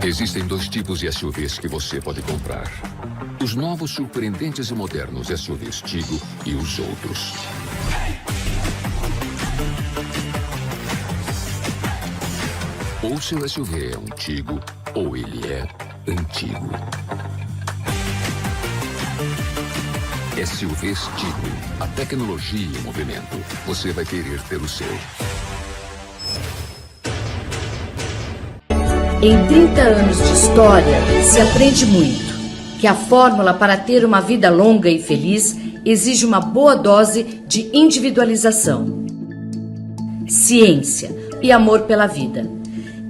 Existem dois tipos de SUVs que você pode comprar. Os novos, surpreendentes e modernos SUVs Tigo e os outros. Ou seu SUV é um Tigo, ou ele é antigo. SUVs Tigo, a tecnologia em movimento. Você vai querer ter o seu. Em 30 anos de história, se aprende muito. Que a fórmula para ter uma vida longa e feliz exige uma boa dose de individualização, ciência e amor pela vida.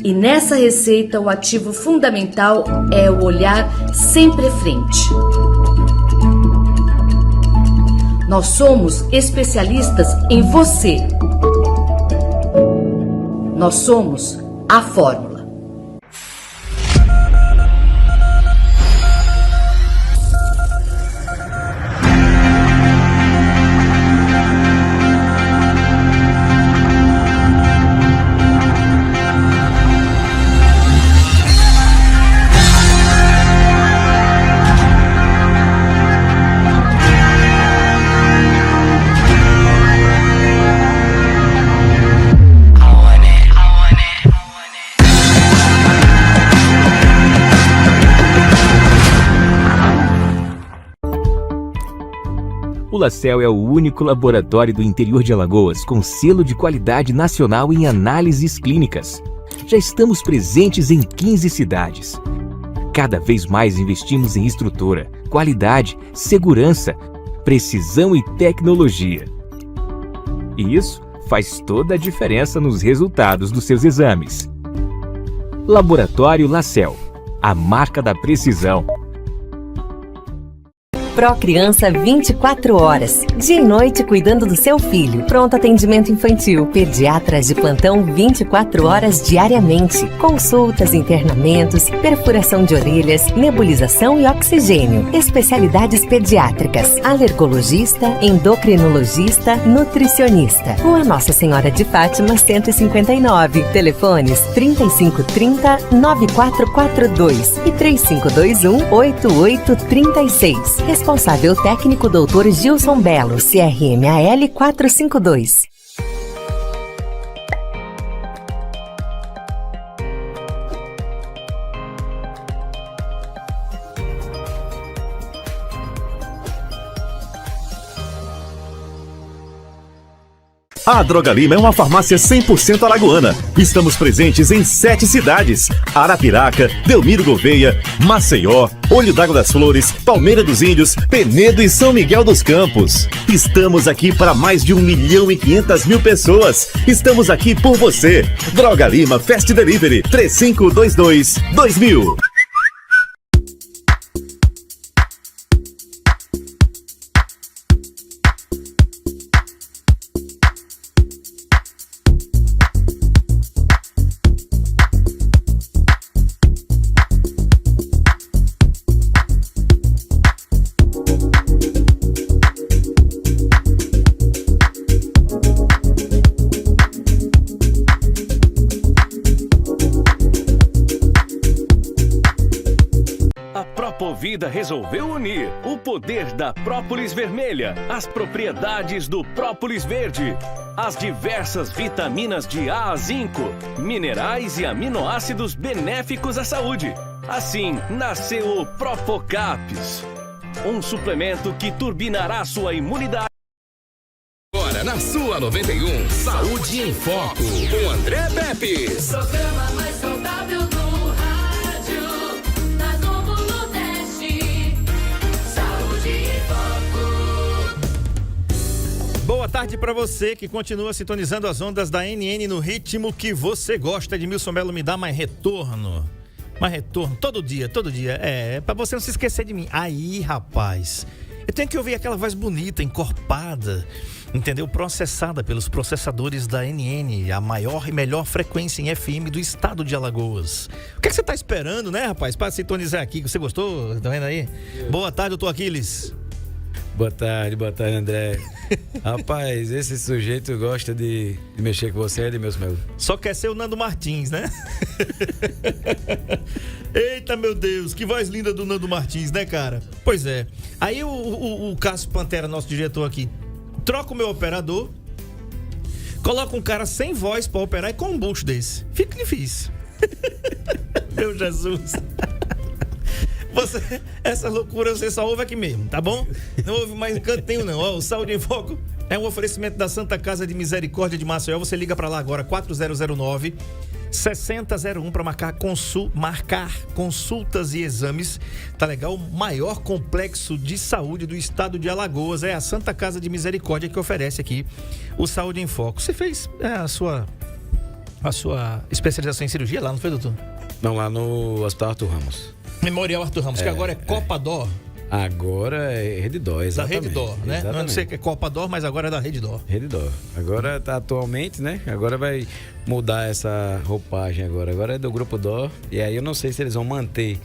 E nessa receita, o ativo fundamental é o olhar sempre à frente. Nós somos especialistas em você. Nós somos a fórmula. O LaCell é o único laboratório do interior de Alagoas com selo de qualidade nacional em análises clínicas. Já estamos presentes em 15 cidades. Cada vez mais investimos em estrutura, qualidade, segurança, precisão e tecnologia. E isso faz toda a diferença nos resultados dos seus exames. Laboratório LaCell, a marca da precisão. Procriança 24 horas, dia e noite cuidando do seu filho. Pronto atendimento infantil, pediatras de plantão 24 horas diariamente. Consultas, internamentos, perfuração de orelhas, nebulização e oxigênio. Especialidades pediátricas, alergologista, endocrinologista, nutricionista. Rua Nossa Senhora de Fátima 159. Telefones 3530-9442 e 3521-8836. Responsável técnico Dr. Gilson Belo, CRMAL 452. A Droga Lima é uma farmácia 100% alagoana. Estamos presentes em 7 cidades: Arapiraca, Delmiro Gouveia, Maceió, Olho d'Água das Flores, Palmeira dos Índios, Penedo e São Miguel dos Campos. Estamos aqui para mais de 1.500.000 pessoas. Estamos aqui por você. Droga Lima Fast Delivery 3522-2000. Propovida resolveu unir o poder da própolis vermelha, as propriedades do própolis verde, as diversas vitaminas de A a zinco, minerais e aminoácidos benéficos à saúde. Assim, nasceu o Propocaps, um suplemento que turbinará sua imunidade. Agora na sua 91, Saúde em Foco, com André Pepe. Programa mais saudável do rádio, na Novo Nordeste. Saúde em Foco. Boa tarde para você que continua sintonizando as ondas da NN no ritmo que você gosta. Edmilson Melo, me dá mais retorno. Mais retorno, todo dia. É, pra você não se esquecer de mim. Aí, rapaz, eu tenho que ouvir aquela voz bonita, encorpada, entendeu? Processada pelos processadores da NN, a maior e melhor frequência em FM do estado de Alagoas. O que é que você tá esperando, né, rapaz, para sintonizar aqui? Você gostou? Tá vendo aí? Boa tarde, doutor Aquiles. Boa tarde, André. Rapaz, esse sujeito gosta de mexer com você, Edmilson Melo. Só quer ser o Nando Martins, né? Eita, meu Deus, que voz linda do Nando Martins, né, cara? Pois é. Aí o Cássio Pantera, nosso diretor aqui, troca o meu operador, coloca um cara sem voz pra operar e com um bucho desse. Fica difícil. Meu Jesus. Essa loucura você só ouve aqui mesmo, tá bom? Não ouve mais em canto nenhum, não. Ó, o Saúde em Foco é um oferecimento da Santa Casa de Misericórdia de Maceió. Você liga pra lá agora, 4009-6001 para marcar consultas e exames. Tá legal? O maior complexo de saúde do estado de Alagoas é a Santa Casa de Misericórdia que oferece aqui o Saúde em Foco. Você fez a sua especialização em cirurgia lá, não foi, doutor? Não, lá no Hospital Arthur Ramos. Memorial Arthur Ramos, que agora é Copa Dor. Agora é Rede Dor, exatamente. Da Rede Dor, né? Exatamente. Não sei que é Copa Dor, mas agora é da Rede Dor. Rede Dor. Agora tá atualmente, né? Agora vai mudar essa roupagem agora. Agora é do Grupo Dor. E aí eu não sei se eles vão manter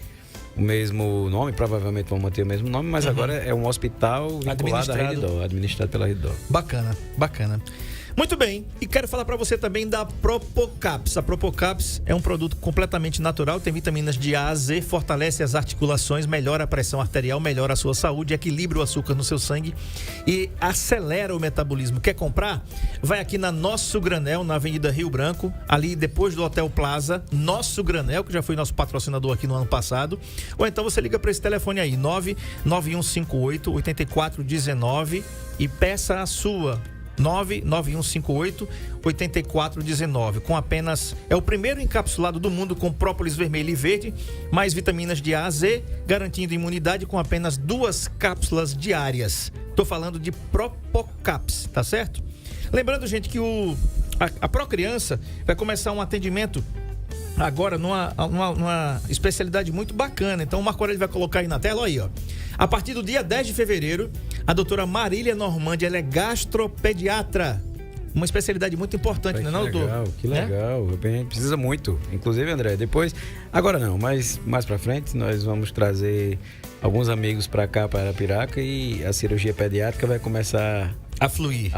o mesmo nome, provavelmente vão manter o mesmo nome, mas agora é um hospital vinculado à Rede Dor, administrado pela Rede Dor. Bacana, bacana. Muito bem, e quero falar para você também da Propocaps. A Propocaps é um produto completamente natural, tem vitaminas de A a Z, fortalece as articulações, melhora a pressão arterial, melhora a sua saúde, equilibra o açúcar no seu sangue e acelera o metabolismo. Quer comprar? Vai aqui na Nosso Granel, na Avenida Rio Branco, ali depois do Hotel Plaza, Nosso Granel, que já foi nosso patrocinador aqui no ano passado. Ou então você liga para esse telefone aí, 99158-8419 e peça a sua. 99158-8419. Com apenas... É o primeiro encapsulado do mundo com própolis vermelho e verde, mais vitaminas de A a Z, garantindo imunidade com apenas 2 cápsulas diárias. Tô falando de Propocaps, tá certo? Lembrando, gente, que a Procriança vai começar um atendimento agora numa especialidade muito bacana. Então o Marco Aurélio vai colocar aí na tela, olha aí, ó. A partir do dia 10 de fevereiro, a doutora Marília Normandi, ela é gastropediatra. Uma especialidade muito importante, né, não, doutor? Que legal. A gente precisa muito. Inclusive, André, depois... Agora não, mas mais pra frente nós vamos trazer alguns amigos pra cá, para Arapiraca, e a cirurgia pediátrica vai começar... A fluir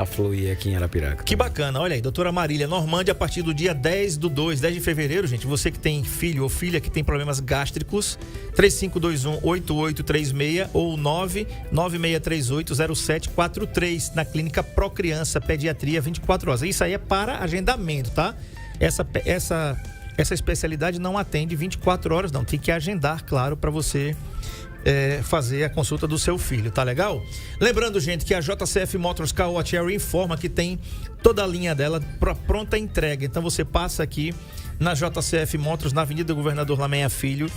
aqui em Arapiraca. Que bacana, olha aí, doutora Marília Normandi, a partir do dia 10 de fevereiro, gente, você que tem filho ou filha que tem problemas gástricos, 3521-8836 ou 99638-0743, na clínica Procriança, pediatria 24 horas. Isso aí é para agendamento, tá? Essa especialidade não atende 24 horas, não, tem que agendar, claro, para você... fazer a consulta do seu filho, tá legal? Lembrando, gente, que a JCF Motors Caoa Cherry informa que tem toda a linha dela para pronta entrega. Então você passa aqui na JCF Motors, na Avenida Governador Lamenha Filho,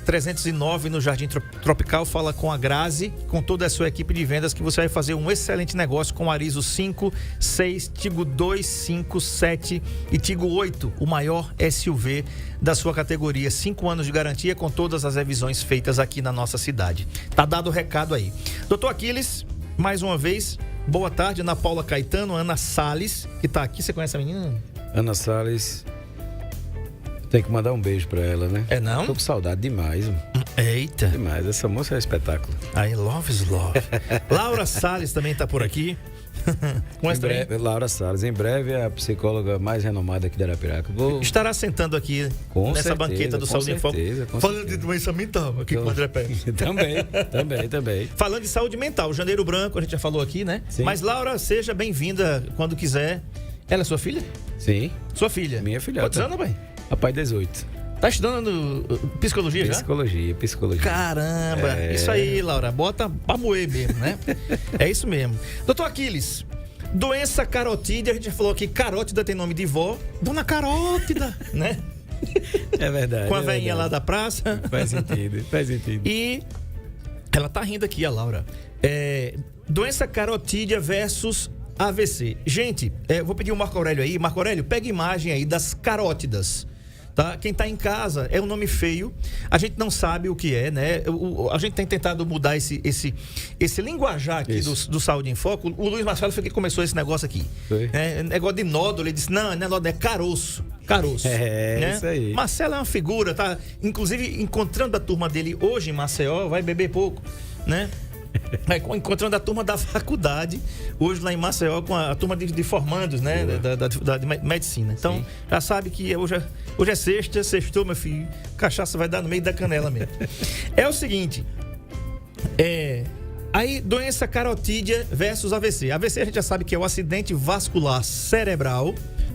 309, no Jardim Tropical. Fala com a Grazi, com toda a sua equipe de vendas, que você vai fazer um excelente negócio com o Arizo 5, 6, Tigo 2, 5, 7 e Tigo 8, o maior SUV da sua categoria. 5 anos de garantia com todas as revisões feitas aqui na nossa cidade. Tá dado o recado aí. Doutor Aquiles, mais uma vez, boa tarde. Ana Paula Caetano, Ana Salles, que tá aqui. Você conhece a menina? Ana Salles... Tem que mandar um beijo pra ela, né? É não? Tô com saudade demais. Eita. Demais. Essa moça é um espetáculo. I love is love. Laura Salles também tá por aqui. Laura Salles. Em breve é a psicóloga mais renomada aqui da Arapiraca. Estará sentando aqui nessa banqueta do Saúde em Foco. Falando de doença mental aqui com o André Pérez. Também. Falando de saúde mental, Janeiro Branco, a gente já falou aqui, né? Sim. Mas Laura, seja bem-vinda quando quiser. Ela é sua filha? Sim. Sua filha? Minha filhota. Quantos anos, pai? Rapaz, 18. Tá estudando psicologia já? Psicologia. Caramba, Isso aí, Laura, bota pra moer mesmo, né? É isso mesmo. Doutor Aquiles, doença carotídea, a gente já falou aqui, carótida tem nome de vó, Dona Carótida, né? É verdade. Com a velhinha lá da praça. Faz sentido. E ela tá rindo aqui, a Laura. Doença carotídea versus AVC. Gente, vou pedir o Marco Aurélio aí. Marco Aurélio, pega imagem aí das carótidas. Tá? Quem tá em casa, é um nome feio, a gente não sabe o que é, né? A gente tem tentado mudar esse linguajar aqui do Saúde em Foco. O Luiz Marcelo foi que começou esse negócio aqui. Negócio de nódulo, ele disse, não é nódulo, é caroço. Né? Isso aí. Marcelo é uma figura, tá? Inclusive, encontrando a turma dele hoje em Maceió, vai beber pouco, né? Encontrando a turma da faculdade, hoje lá em Maceió, com a turma de formandos, né? Da medicina. Então, já sabe que hoje é sexta, sextou, meu filho. Cachaça vai dar no meio da canela mesmo. É o seguinte. Aí, doença carotídea versus AVC. AVC a gente já sabe que é o acidente vascular cerebral,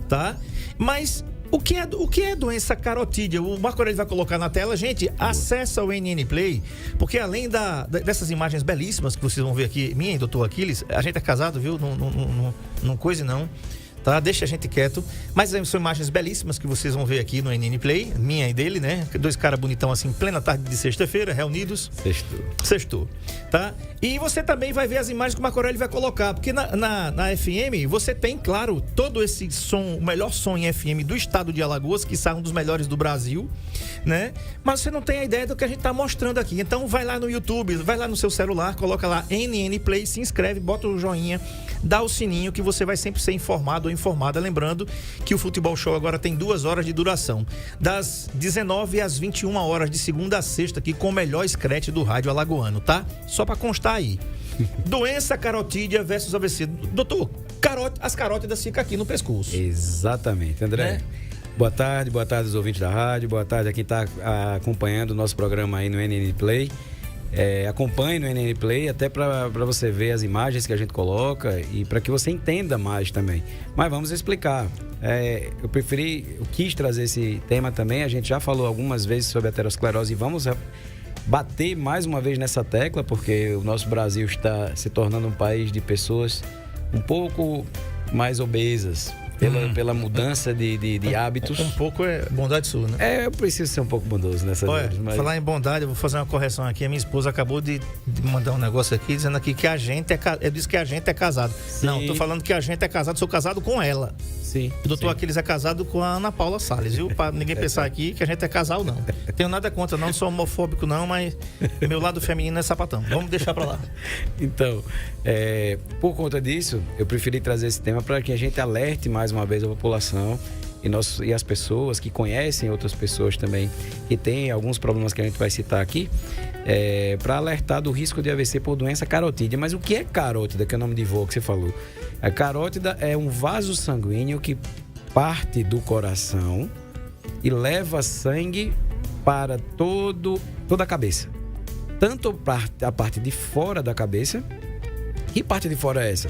tá? Mas o que é doença carotídea? O Marco Aurélio vai colocar na tela. Gente, acessa o NN Play, porque além dessas imagens belíssimas que vocês vão ver aqui, minha e doutor Aquiles, a gente é casado, viu? Não coisa não. Tá? Deixa a gente quieto. Mas são imagens belíssimas que vocês vão ver aqui no NN Play, minha e dele, né? Dois caras bonitão assim, plena tarde de sexta-feira, reunidos. Sextou. Tá? E você também vai ver as imagens que o Marco Aurélio vai colocar, porque na FM você tem, claro, todo esse som, o melhor som em FM do estado de Alagoas, que sai um dos melhores do Brasil, né? Mas você não tem a ideia do que a gente tá mostrando aqui. Então vai lá no YouTube, vai lá no seu celular, coloca lá NN Play, se inscreve, bota o joinha, dá o sininho que você vai sempre ser informado ou informada. Lembrando que o Futebol Show agora tem 2 horas de duração, das 19 às 21 horas, de segunda a sexta, aqui com o melhor scratch do rádio alagoano, tá? Só pra constar aí. Doença carotídea versus AVC. Doutor, as carótidas ficam aqui no pescoço. Exatamente, André. Né? Boa tarde aos ouvintes da rádio, boa tarde a quem está acompanhando o nosso programa aí no NN Play. Acompanhe no NN Play, até para você ver as imagens que a gente coloca e para que você entenda mais também. Mas vamos explicar. Eu quis trazer esse tema também. A gente já falou algumas vezes sobre a aterosclerose e vamos bater mais uma vez nessa tecla, porque o nosso Brasil está se tornando um país de pessoas um pouco mais obesas. Pela mudança de hábitos. Um pouco é bondade sua, né? Eu preciso ser um pouco bondoso nessa vez. Mas... Falar em bondade, eu vou fazer uma correção aqui. A minha esposa acabou de mandar um negócio aqui, dizendo aqui que a gente eu disse que a gente é casado. Sim. Não, tô falando que a gente é casado, sou casado com ela. Sim. O doutor Aquiles é casado com a Ana Paula Salles, viu? Pra ninguém pensar aqui que a gente é casal, não. Tenho nada contra, não sou homofóbico, não, mas meu lado feminino é sapatão. Vamos deixar pra lá. Então, por conta disso, eu preferi trazer esse tema para que a gente alerte mais uma vez a população e as pessoas que conhecem outras pessoas também que têm alguns problemas que a gente vai citar aqui, para alertar do risco de AVC por doença carotídea. Mas o que é carótida, que é o nome de vô que você falou? A carótida é um vaso sanguíneo que parte do coração e leva sangue para toda a cabeça. Tanto a parte de fora da cabeça. Que parte de fora é essa?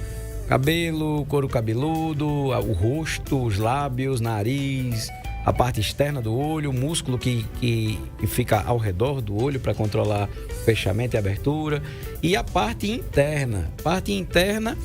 Cabelo, couro cabeludo, o rosto, os lábios, nariz, a parte externa do olho, o músculo que fica ao redor do olho para controlar o fechamento e a abertura. E a parte interna. Parte interna,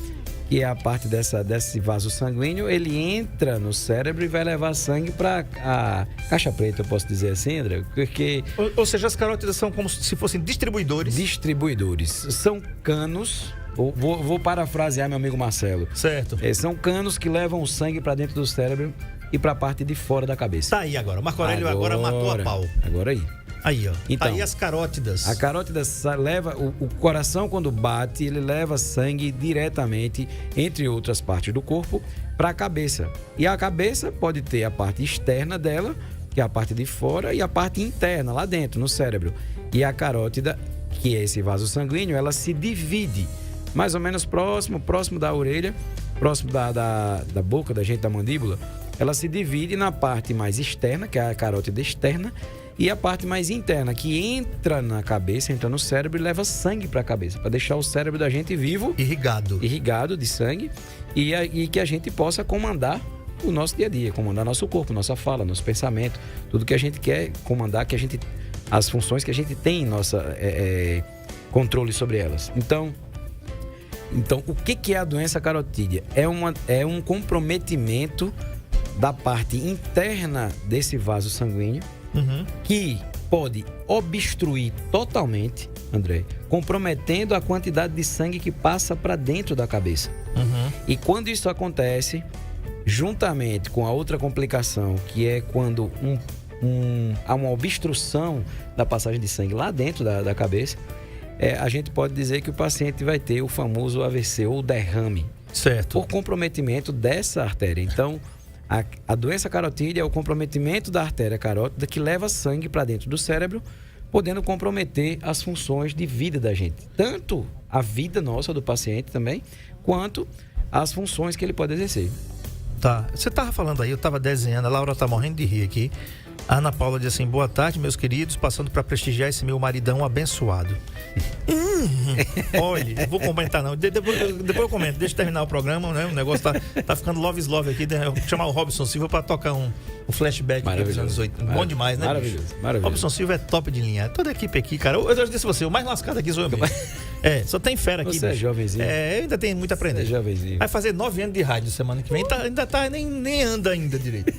que é a parte desse vaso sanguíneo, ele entra no cérebro e vai levar sangue para a caixa preta, eu posso dizer assim, André? Porque... Ou seja, as carótidas são como se fossem distribuidores? Distribuidores. São canos... Vou parafrasear meu amigo Marcelo. Certo. São canos que levam o sangue para dentro do cérebro e para a parte de fora da cabeça. Tá aí agora. O Marco Aurélio agora matou a pau. Agora aí. Aí, ó. Então, tá aí as carótidas. A carótida leva... O coração, quando bate, ele leva sangue diretamente, entre outras partes do corpo, para a cabeça. E a cabeça pode ter a parte externa dela, que é a parte de fora, e a parte interna, lá dentro, no cérebro. E a carótida, que é esse vaso sanguíneo, ela se divide mais ou menos próximo da orelha, próximo da boca da gente, da mandíbula. Ela se divide na parte mais externa, que é a carótida externa, e a parte mais interna, que entra na cabeça, entra no cérebro e leva sangue para a cabeça, para deixar o cérebro da gente vivo, irrigado de sangue, e que a gente possa comandar o nosso dia a dia, comandar nosso corpo, nossa fala, nosso pensamento, tudo que a gente quer comandar, as funções que a gente tem em nossa controle sobre elas. Então, o que é a doença carotídea? É um comprometimento da parte interna desse vaso sanguíneo, que pode obstruir totalmente, André, comprometendo a quantidade de sangue que passa para dentro da cabeça. E quando isso acontece, juntamente com a outra complicação, que é quando há uma obstrução da passagem de sangue lá dentro da cabeça, a gente pode dizer que o paciente vai ter o famoso AVC ou derrame. Certo. Por comprometimento dessa artéria. Então, a doença carotídea é o comprometimento da artéria carótida que leva sangue para dentro do cérebro, podendo comprometer as funções de vida da gente. Tanto a vida nossa do paciente também, quanto as funções que ele pode exercer. Tá. Você tava falando aí, eu tava desenhando, a Laura tá morrendo de rir aqui. A Ana Paula diz assim: boa tarde, meus queridos, passando para prestigiar esse meu maridão abençoado. Olha, não vou comentar não. Depois eu comento, deixa eu terminar o programa, né? O negócio tá ficando love is love aqui. Eu vou chamar o Robson Silva para tocar um flashback dos anos 80. Bom demais, né? Maravilhoso, bicho? maravilhoso. Robson Silva é top de linha. Toda a equipe aqui, cara. Eu já disse a você, o mais lascado aqui sou eu mesmo. Só tem fera aqui. Você é jovenzinho. Eu ainda tenho muito a aprender. Você é jovenzinho. Vai fazer 9 anos de rádio semana que vem. Nem anda ainda direito.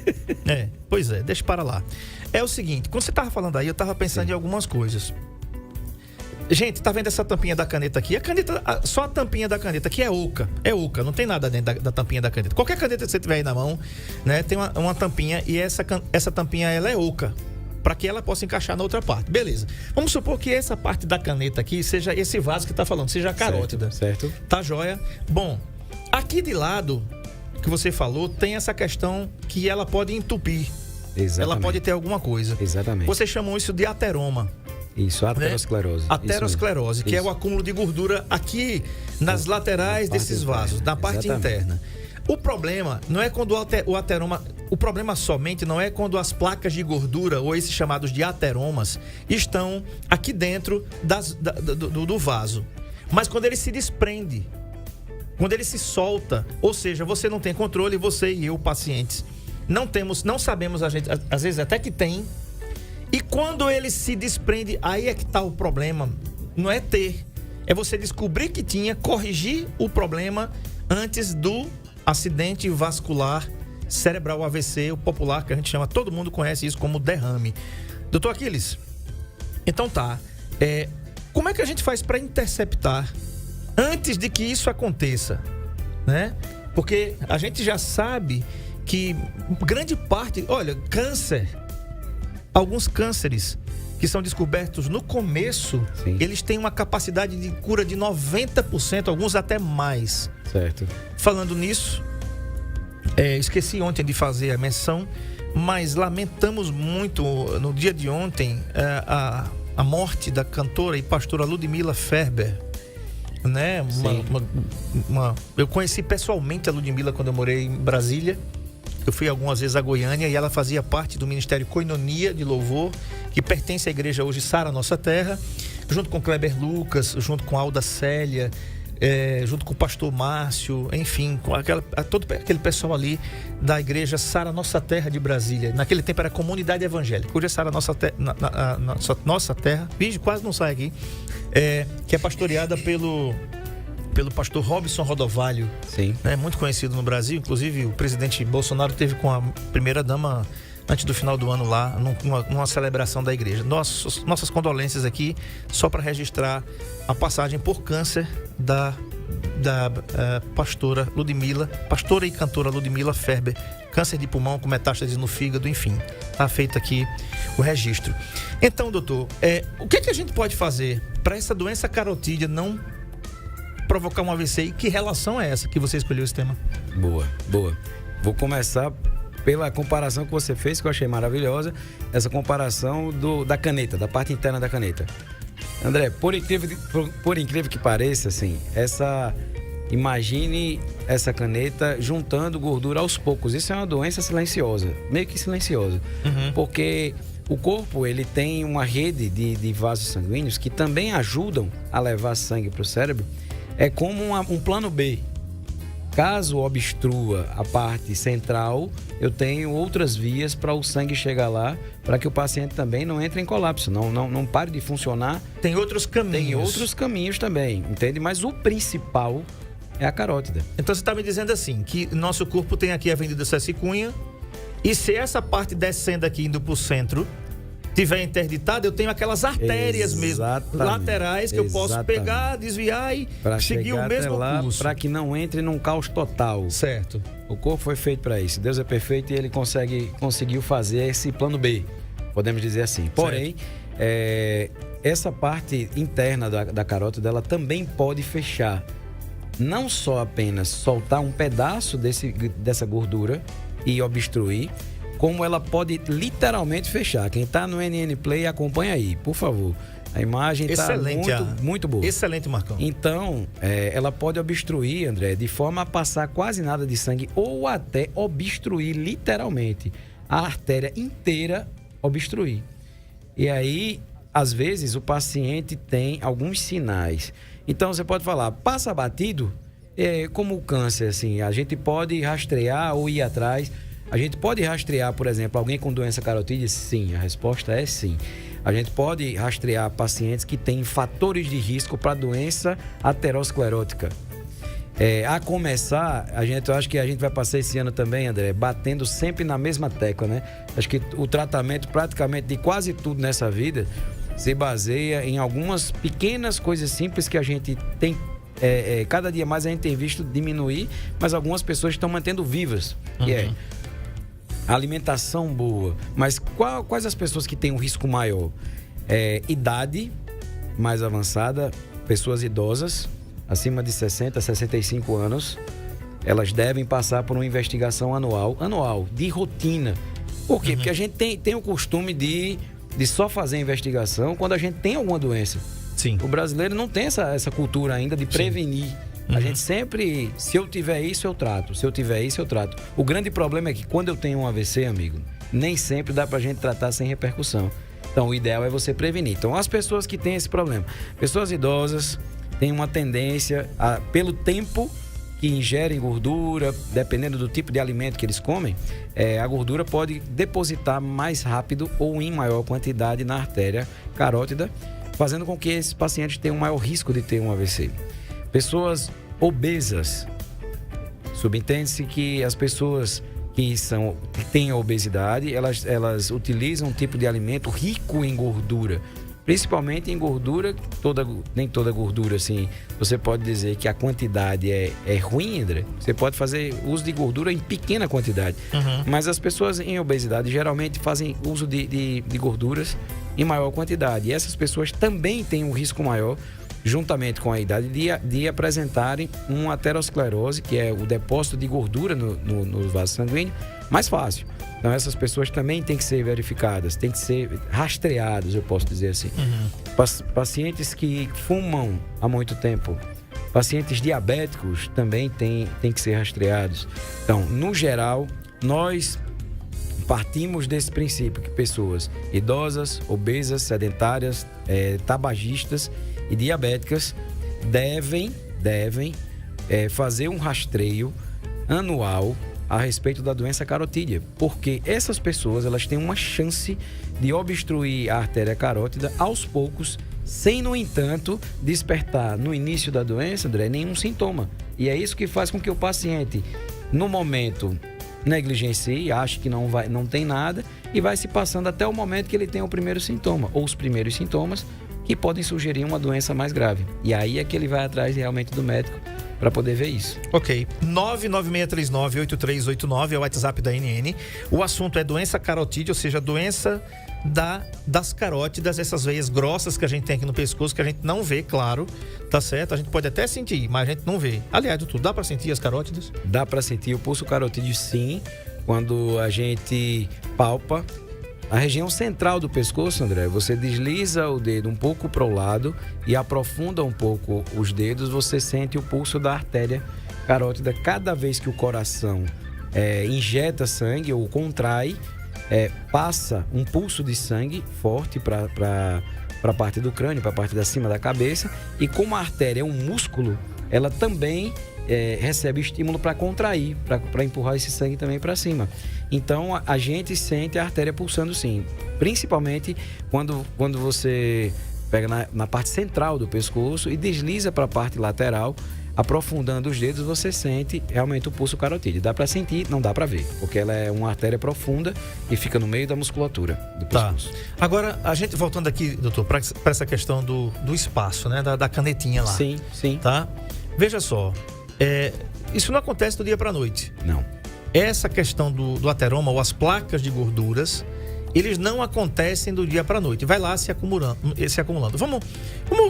Pois é, deixa para lá. É o seguinte, quando você tava falando aí, eu tava pensando em algumas coisas. Gente, tá vendo essa tampinha da caneta aqui? A caneta, só a tampinha da caneta aqui é oca. É oca, não tem nada dentro da tampinha da caneta. Qualquer caneta que você tiver aí na mão, né, tem uma tampinha e essa tampinha ela é oca, para que ela possa encaixar na outra parte. Beleza. Vamos supor que essa parte da caneta aqui seja esse vaso que tá falando, seja a carótida. Certo. Tá joia? Bom, aqui de lado que você falou, tem essa questão que ela pode entupir. Exatamente. Ela pode ter alguma coisa. Exatamente. Vocês chamam isso de ateroma. Isso, aterosclerose. Né? Aterosclerose, que é o acúmulo de gordura aqui nas laterais desses vasos, na parte interna. O problema não é quando o ateroma... O problema somente não é quando as placas de gordura, ou esses chamados de ateromas, estão aqui dentro do vaso. Mas quando ele se desprende, quando ele se solta, ou seja, você não tem controle, você e eu, pacientes, não sabemos, a gente, às vezes até que tem. E quando ele se desprende, aí é que está o problema. Não é ter, é você descobrir que tinha, corrigir o problema antes do acidente vascular cerebral, AVC, o popular, que a gente chama, todo mundo conhece isso como derrame. Doutor Aquiles, então tá, como é que a gente faz para interceptar antes de que isso aconteça, né? Porque a gente já sabe que grande parte, olha, câncer, alguns cânceres que são descobertos no começo, sim, eles têm uma capacidade de cura de 90%, alguns até mais. Certo. Falando nisso, esqueci ontem de fazer a menção, mas lamentamos muito no dia de ontem a morte da cantora e pastora Ludmila Ferber, né? Eu conheci pessoalmente a Ludmila quando eu morei em Brasília. Eu fui algumas vezes a Goiânia e ela fazia parte do Ministério Koinonia de Louvor, que pertence à igreja hoje Sara Nossa Terra, junto com Kleber Lucas, junto com Alda Célia, junto com o pastor Márcio, enfim, com todo aquele pessoal ali da igreja Sara Nossa Terra de Brasília. Naquele tempo era Comunidade Evangélica, hoje é Sara Nossa Terra, vídeo quase não sai aqui, que é pastoreada pelo pastor Robson Rodovalho, sim, né, muito conhecido no Brasil. Inclusive o presidente Bolsonaro teve com a primeira-dama antes do final do ano lá, numa celebração da igreja. Nossas condolências aqui, só para registrar a passagem por câncer da pastora e cantora Ludmila Ferber, câncer de pulmão com metástase no fígado, enfim, tá feito aqui o registro. Então, doutor, o que a gente pode fazer para essa doença carotídea não provocar um AVC? E que relação é essa que você escolheu esse tema? Boa. Vou começar pela comparação que você fez, que eu achei maravilhosa, essa comparação da caneta, da parte interna da caneta. André, por incrível que pareça, assim, imagine essa caneta juntando gordura aos poucos. Isso é uma doença silenciosa, meio que silenciosa, porque o corpo, ele tem uma rede de vasos sanguíneos que também ajudam a levar sangue para o cérebro. É como um plano B. Caso obstrua a parte central, eu tenho outras vias para o sangue chegar lá, para que o paciente também não entre em colapso, não pare de funcionar. Tem outros caminhos. Tem outros caminhos também, entende? Mas o principal é a carótida. Então você está me dizendo assim, que nosso corpo tem aqui a Avenida Ceci Cunha, e se essa parte descendo aqui indo para o centro tiver interditada, eu tenho aquelas artérias mesmo, laterais, que eu posso pegar, desviar e seguir o mesmo curso. Para que não entre num caos total. Certo. O corpo foi feito para isso. Deus é perfeito e ele conseguiu fazer esse plano B, podemos dizer assim. Porém, essa parte interna da carótida, ela também pode fechar. Não só apenas soltar um pedaço dessa gordura e obstruir, como ela pode literalmente fechar. Quem está no NN Play, acompanha aí, por favor. A imagem está Excelente, muito boa. Excelente, Marcão. Então, ela pode obstruir, André, de forma a passar quase nada de sangue ou até obstruir literalmente a artéria inteira, obstruir. E aí, às vezes, o paciente tem alguns sinais. Então, você pode falar, passa batido, como o câncer, assim, a gente pode rastrear ou ir atrás. A gente pode rastrear, por exemplo, alguém com doença carotídea? Sim, a resposta é sim. A gente pode rastrear pacientes que têm fatores de risco para doença aterosclerótica. A começar, eu acho que a gente vai passar esse ano também, André, batendo sempre na mesma tecla, né? Acho que o tratamento praticamente de quase tudo nessa vida se baseia em algumas pequenas coisas simples que a gente tem. Cada dia mais a gente tem visto diminuir, mas algumas pessoas estão mantendo vivas. Que é alimentação boa. Mas quais as pessoas que têm um risco maior? Idade mais avançada, pessoas idosas, acima de 60, 65 anos, elas devem passar por uma investigação anual, de rotina. Por quê? Porque a gente tem o costume de só fazer investigação quando a gente tem alguma doença. Sim. O brasileiro não tem essa cultura ainda de prevenir. A gente sempre, se eu tiver isso, eu trato. Se eu tiver isso, eu trato. O grande problema é que quando eu tenho um AVC, amigo, nem sempre dá pra gente tratar sem repercussão. Então, o ideal é você prevenir. Então, as pessoas que têm esse problema, pessoas idosas, têm uma tendência, pelo tempo que ingerem gordura, dependendo do tipo de alimento que eles comem, a gordura pode depositar mais rápido ou em maior quantidade na artéria carótida, fazendo com que esses pacientes tenham um maior risco de ter um AVC. Pessoas obesas. Subentende-se que as pessoas que têm a obesidade, elas utilizam um tipo de alimento rico em gordura. Principalmente em gordura, nem toda gordura, assim, você pode dizer que a quantidade é ruim, André. Você pode fazer uso de gordura em pequena quantidade. Mas as pessoas em obesidade geralmente fazem uso de gorduras em maior quantidade. E essas pessoas também têm um risco maior, juntamente com a idade, de apresentarem uma aterosclerose, que é o depósito de gordura no vaso sanguíneo, mais fácil. Então, essas pessoas também têm que ser verificadas, têm que ser rastreadas, eu posso dizer assim. Pacientes que fumam há muito tempo, pacientes diabéticos também têm que ser rastreados. Então, no geral, nós partimos desse princípio que pessoas idosas, obesas, sedentárias, tabagistas e diabéticas devem fazer um rastreio anual a respeito da doença carotídea, porque essas pessoas elas têm uma chance de obstruir a artéria carótida aos poucos, sem, no entanto, despertar no início da doença, André, nenhum sintoma. E é isso que faz com que o paciente, no momento, negligencie, ache que não tem nada e vai se passando até o momento que ele tem o primeiro sintoma, ou os primeiros sintomas, que podem sugerir uma doença mais grave. E aí é que ele vai atrás realmente do médico para poder ver isso. Ok. 996398389 é o WhatsApp da NN. O assunto é doença carotídea, ou seja, doença das carótidas, essas veias grossas que a gente tem aqui no pescoço, que a gente não vê, claro, tá certo? A gente pode até sentir, mas a gente não vê. Aliás, doutor, dá para sentir as carótidas? Dá para sentir o pulso carotídeo, sim, quando a gente palpa a região central do pescoço, André. Você desliza o dedo um pouco para o lado e aprofunda um pouco os dedos, você sente o pulso da artéria carótida. Cada vez que o coração injeta sangue ou contrai, passa um pulso de sangue forte para a parte do crânio, para a parte da cima da cabeça. E como a artéria é um músculo, ela também recebe estímulo para contrair, para empurrar esse sangue também para cima. Então a gente sente a artéria pulsando, sim, principalmente quando você pega na parte central do pescoço e desliza para a parte lateral, aprofundando os dedos, você sente realmente o pulso carotídeo. Dá para sentir, não dá para ver, porque ela é uma artéria profunda e fica no meio da musculatura do pescoço. Agora, a gente voltando aqui, doutor, para essa questão do espaço, né, da canetinha lá. Sim. Tá? Veja só, isso não acontece do dia para a noite. Não. Essa questão do ateroma ou as placas de gorduras, eles não acontecem do dia para a noite. Vai lá se acumulando. Vamos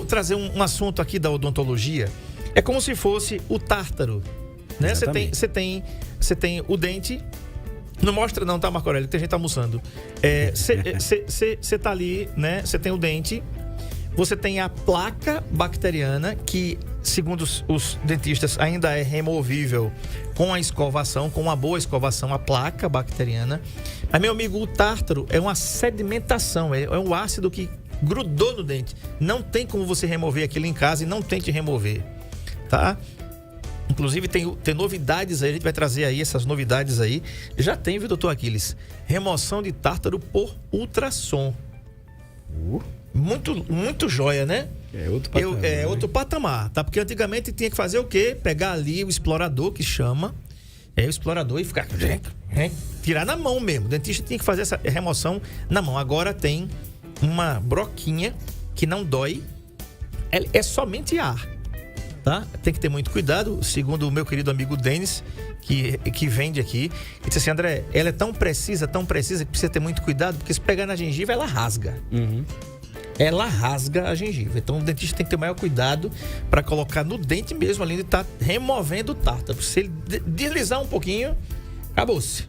trazer um assunto aqui da odontologia. É como se fosse o tártaro, né? Você tem o dente. Não mostra não, tá, Marco Aurélio? Tem gente almoçando. Você tá ali, né? Você tem o dente. Você tem a placa bacteriana, que, segundo os dentistas, ainda é removível com a escovação, com uma boa escovação, a placa bacteriana. Mas, meu amigo, o tártaro é uma sedimentação, é um ácido que grudou no dente. Não tem como você remover aquilo em casa e não tente remover, tá? Inclusive tem novidades aí, a gente vai trazer aí essas novidades aí. Já tem, viu, doutor Aquiles? Remoção de tártaro por ultrassom. Muito joia, né? É outro patamar. Outro patamar, tá? Porque antigamente tinha que fazer o quê? Pegar ali o explorador, que chama. O explorador e ficar... tirar na mão mesmo. O dentista tinha que fazer essa remoção na mão. Agora tem uma broquinha que não dói. É somente ar. Tá? Tem que ter muito cuidado, segundo o meu querido amigo Denis, que vende aqui. Ele disse assim: André, ela é tão precisa que precisa ter muito cuidado, porque se pegar na gengiva, ela rasga. Ela rasga a gengiva. Então o dentista tem que ter o maior cuidado para colocar no dente mesmo, além de estar removendo o tártaro. Se ele deslizar um pouquinho, acabou-se.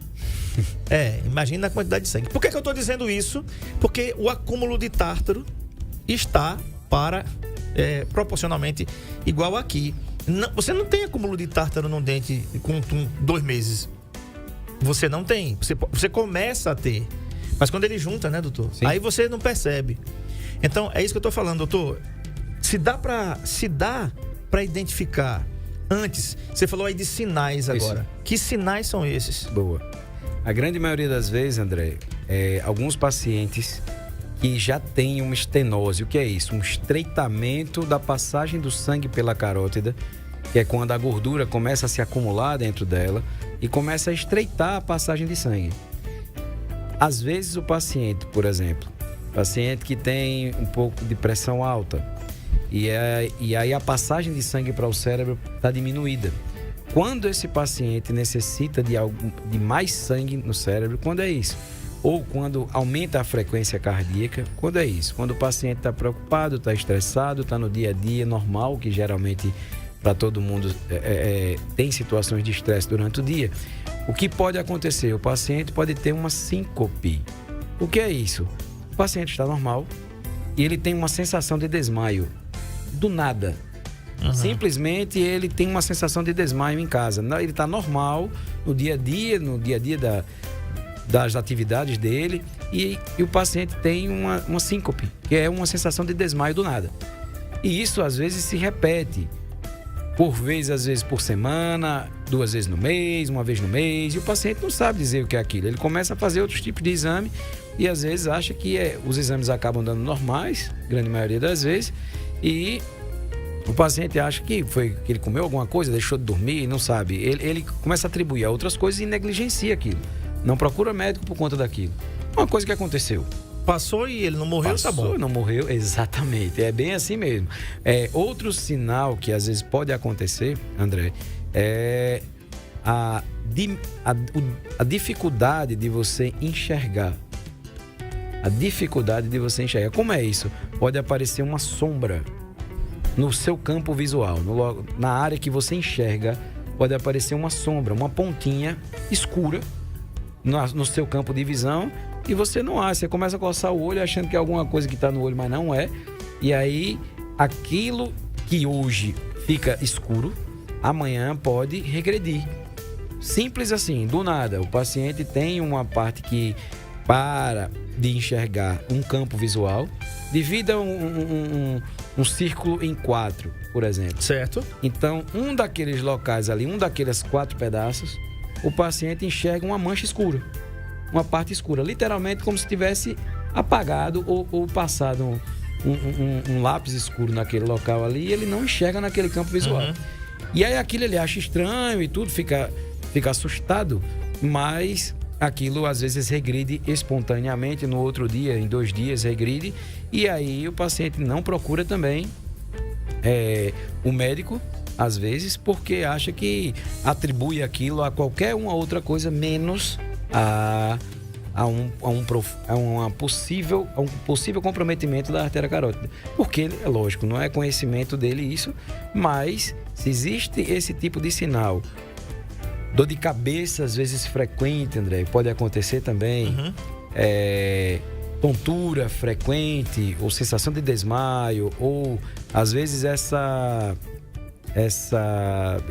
Imagina a quantidade de sangue. Por que eu estou dizendo isso? Porque o acúmulo de tártaro está proporcionalmente igual aqui. Você não tem acúmulo de tártaro no dente com 2 meses. Você não tem. Você começa a ter. Mas quando ele junta, né, doutor? Sim. Aí você não percebe. Então, é isso que eu tô falando, doutor. Se dá pra identificar antes, você falou aí de sinais agora. Isso. Que sinais são esses? Boa. A grande maioria das vezes, André, alguns pacientes que já têm uma estenose. O que é isso? Um estreitamento da passagem do sangue pela carótida, que é quando a gordura começa a se acumular dentro dela e começa a estreitar a passagem de sangue. Às vezes o paciente, por exemplo, paciente que tem um pouco de pressão alta e aí a passagem de sangue para o cérebro está diminuída. Quando esse paciente necessita de mais sangue no cérebro, quando é isso? Ou quando aumenta a frequência cardíaca, quando é isso? Quando o paciente está preocupado, está estressado, está no dia a dia normal, que geralmente para todo mundo tem situações de estresse durante o dia. O que pode acontecer? O paciente pode ter uma síncope. O que é isso? O paciente está normal e ele tem uma sensação de desmaio do nada. Simplesmente ele tem uma sensação de desmaio em casa. Ele está normal no dia a dia das atividades dele e o paciente tem uma síncope, que é uma sensação de desmaio do nada. E isso às vezes se repete às vezes por semana, 2 vezes no mês, 1 vez no mês, e o paciente não sabe dizer o que é aquilo. Ele começa a fazer outros tipos de exame e às vezes acha que os exames acabam dando normais, grande maioria das vezes, e o paciente acha que ele comeu alguma coisa, deixou de dormir, não sabe. Ele começa a atribuir a outras coisas e negligencia aquilo. Não procura médico por conta daquilo. Uma coisa que aconteceu. Passou e ele não morreu, tá bom. Não morreu, exatamente. É bem assim mesmo. Outro sinal que às vezes pode acontecer, André, é a dificuldade de você enxergar. A dificuldade de você enxergar. Como é isso? Pode aparecer uma sombra no seu campo visual. Na área que você enxerga, pode aparecer uma sombra, uma pontinha escura no seu campo de visão e você não acha. Você começa a coçar o olho achando que é alguma coisa que está no olho, mas não é. E aí, aquilo que hoje fica escuro, amanhã pode regredir. Simples assim, do nada. O paciente tem uma parte que para de enxergar um campo visual, divida um círculo em 4, por exemplo. Certo. Então, um daqueles locais ali, um daqueles 4 pedaços, o paciente enxerga uma mancha escura, uma parte escura, literalmente como se tivesse apagado ou passado um lápis escuro naquele local ali e ele não enxerga naquele campo visual. E aí aquilo ele acha estranho e tudo, fica assustado, mas aquilo às vezes regride espontaneamente, no outro dia, em 2 dias regride, e aí o paciente não procura também o médico, às vezes, porque acha que atribui aquilo a qualquer uma outra coisa, menos a um possível comprometimento da artéria carótida. Porque, é lógico, não é conhecimento dele isso, mas se existe esse tipo de sinal, dor de cabeça às vezes frequente, André, pode acontecer também, tontura frequente, ou sensação de desmaio, ou às vezes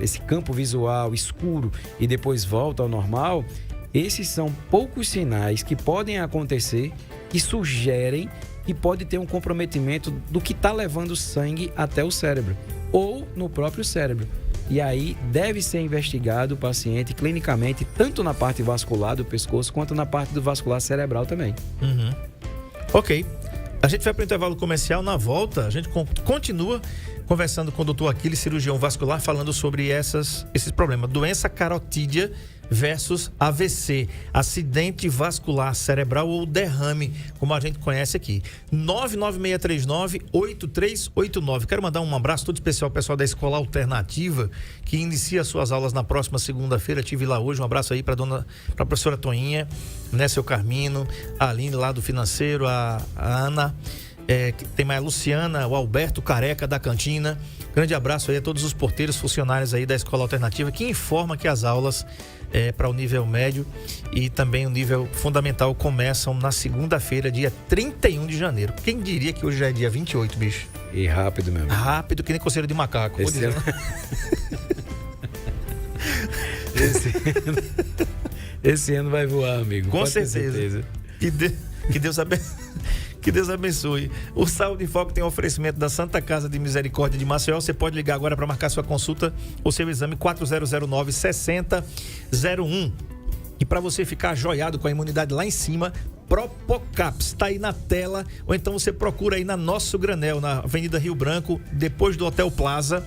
esse campo visual escuro e depois volta ao normal, esses são poucos sinais que podem acontecer que sugerem que pode ter um comprometimento do que está levando o sangue até o cérebro ou no próprio cérebro. E aí deve ser investigado o paciente clinicamente, tanto na parte vascular do pescoço quanto na parte do vascular cerebral também. Uhum. Ok. A gente vai para o intervalo comercial. Na volta, a gente continua conversando com o Dr. Aquiles, cirurgião vascular, falando sobre esses problemas. Doença carotídea versus AVC, acidente vascular cerebral ou derrame, como a gente conhece aqui. 99639-8389. Quero mandar um abraço todo especial ao pessoal da Escola Alternativa, que inicia suas aulas na próxima segunda-feira. Estive lá hoje. Um abraço aí para a professora Toinha, né, seu Carmino, a Aline lá do financeiro, a Ana, tem mais a Luciana, o Alberto Careca da cantina. Grande abraço aí a todos os porteiros, funcionários aí da Escola Alternativa, que informa que as aulas para o nível médio e também o nível fundamental começam na segunda-feira, dia 31 de janeiro. Quem diria que hoje já é dia 28, bicho? E rápido mesmo. Rápido, que nem coceira de macaco. Esse ano vai voar, amigo. Com certeza. Que Deus abençoe. O Saúde em Foco tem um oferecimento da Santa Casa de Misericórdia de Maceió. Você pode ligar agora para marcar sua consulta ou seu exame 4009-6001. E para você ficar joiado com a imunidade lá em cima, Propocaps está aí na tela, ou então você procura aí na Nosso Granel, na Avenida Rio Branco, depois do Hotel Plaza.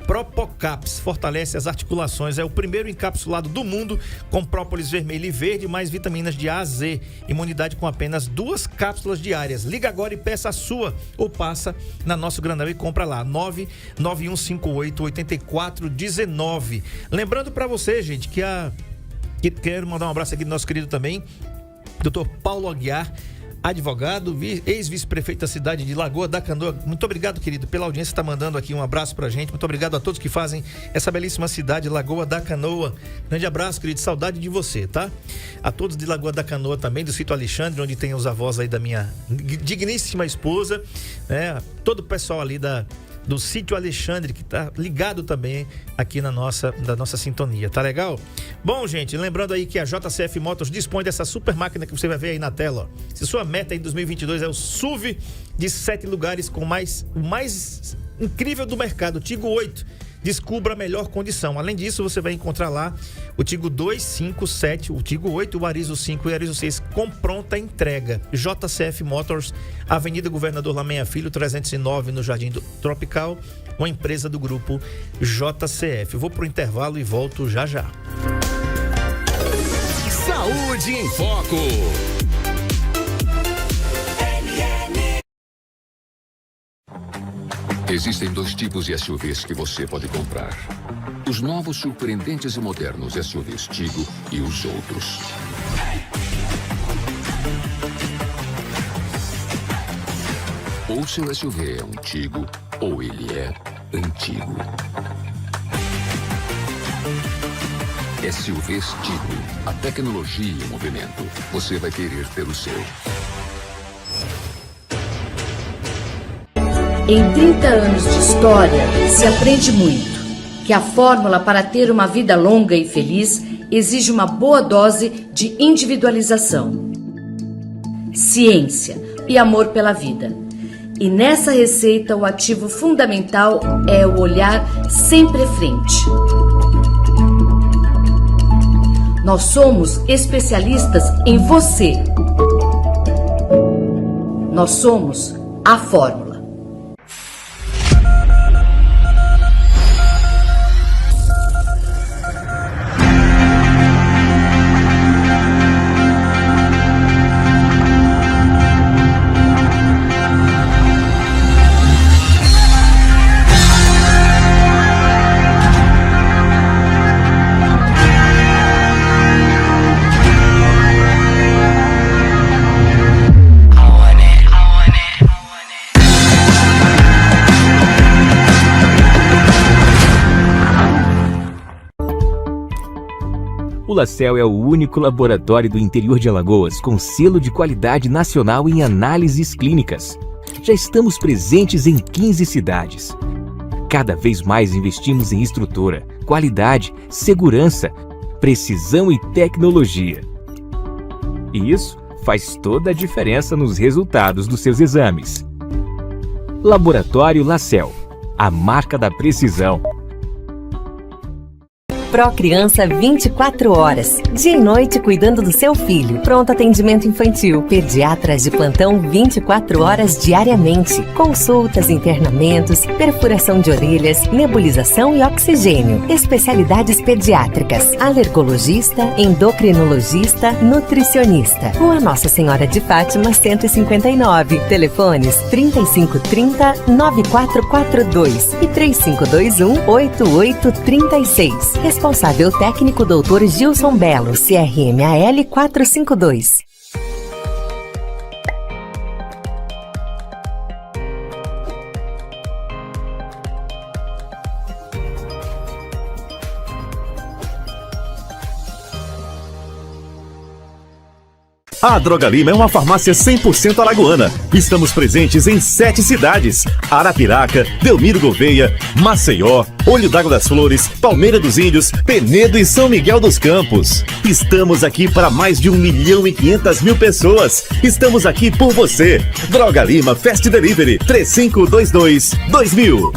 Propocaps fortalece as articulações, é o primeiro encapsulado do mundo com própolis vermelho e verde, mais vitaminas de A a Z, imunidade com apenas 2 cápsulas diárias. Liga agora e peça a sua, ou passa na Nosso Granel e compra lá, 99158-8419. Lembrando para você, gente, que quero mandar um abraço aqui do nosso querido também, Dr. Paulo Aguiar, advogado, ex-vice-prefeito da cidade de Lagoa da Canoa. Muito obrigado, querido, pela audiência, está mandando aqui um abraço pra gente. Muito obrigado a todos que fazem essa belíssima cidade, Lagoa da Canoa. Grande abraço, querido, saudade de você, tá? A todos de Lagoa da Canoa também, do sítio Alexandre, onde tem os avós aí da minha digníssima esposa, né? Todo o pessoal ali do sítio Alexandre, que tá ligado também aqui da nossa sintonia, tá legal? Bom, gente, lembrando aí que a JCF Motors dispõe dessa super máquina que você vai ver aí na tela, ó. Se sua meta em 2022 é o SUV de 7 lugares com o mais incrível do mercado, o Tigo 8, descubra a melhor condição. Além disso, você vai encontrar lá o Tigo 2, 5, 7, o Tigo 8, o Arizo 5 e o Arizo 6 com pronta entrega. JCF Motors, Avenida Governador Lamenha Filho, 309, no Jardim do Tropical, uma empresa do grupo JCF. Vou pro intervalo e volto já já. Saúde em Foco. Existem 2 tipos de SUVs que você pode comprar. Os novos, surpreendentes e modernos SUVs Tigo e os outros. Ou seu SUV é um Tigo, ou ele é antigo. SUVs Tigo, a tecnologia em movimento. Você vai querer ter o seu. Em 30 anos de história, se aprende muito. Que a fórmula para ter uma vida longa e feliz exige uma boa dose de individualização, ciência e amor pela vida. E nessa receita, o ativo fundamental é o olhar sempre à frente. Nós somos especialistas em você. Nós somos a fórmula. O LaCell é o único laboratório do interior de Alagoas com selo de qualidade nacional em análises clínicas. Já estamos presentes em 15 cidades. Cada vez mais investimos em estrutura, qualidade, segurança, precisão e tecnologia. E isso faz toda a diferença nos resultados dos seus exames. Laboratório LaCell, a marca da precisão. Procriança 24 horas, dia e noite cuidando do seu filho. Pronto atendimento infantil, pediatras de plantão 24 horas diariamente. Consultas, internamentos, perfuração de orelhas, nebulização e oxigênio. Especialidades pediátricas, alergologista, endocrinologista, nutricionista. Rua Nossa Senhora de Fátima 159. Telefones 3530-9442 e 3521-8836. Responsável técnico Dr. Gilson Belo, CRMAL 452. A Droga Lima é uma farmácia 100% alagoana. Estamos presentes em 7 cidades: Arapiraca, Delmiro Gouveia, Maceió, Olho d'Água das Flores, Palmeira dos Índios, Penedo e São Miguel dos Campos. Estamos aqui para mais de 1.500.000 pessoas. Estamos aqui por você. Droga Lima Fast Delivery 3522-2000.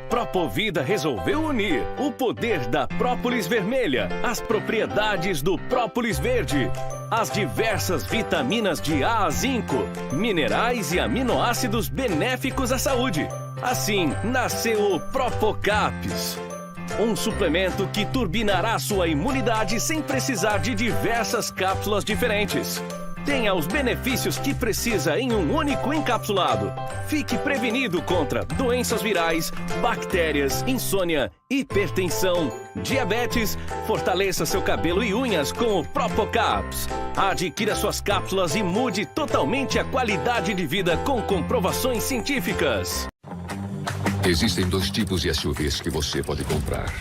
Propovida resolveu unir o poder da própolis vermelha, as propriedades do própolis verde, as diversas vitaminas de A a zinco, minerais e aminoácidos benéficos à saúde. Assim, nasceu o Propocaps, um suplemento que turbinará sua imunidade sem precisar de diversas cápsulas diferentes. Tenha os benefícios que precisa em um único encapsulado. Fique prevenido contra doenças virais, bactérias, insônia, hipertensão, diabetes. Fortaleça seu cabelo e unhas com o Propocaps. Adquira suas cápsulas e mude totalmente a qualidade de vida com comprovações científicas. Existem 2 tipos de SUVs que você pode comprar: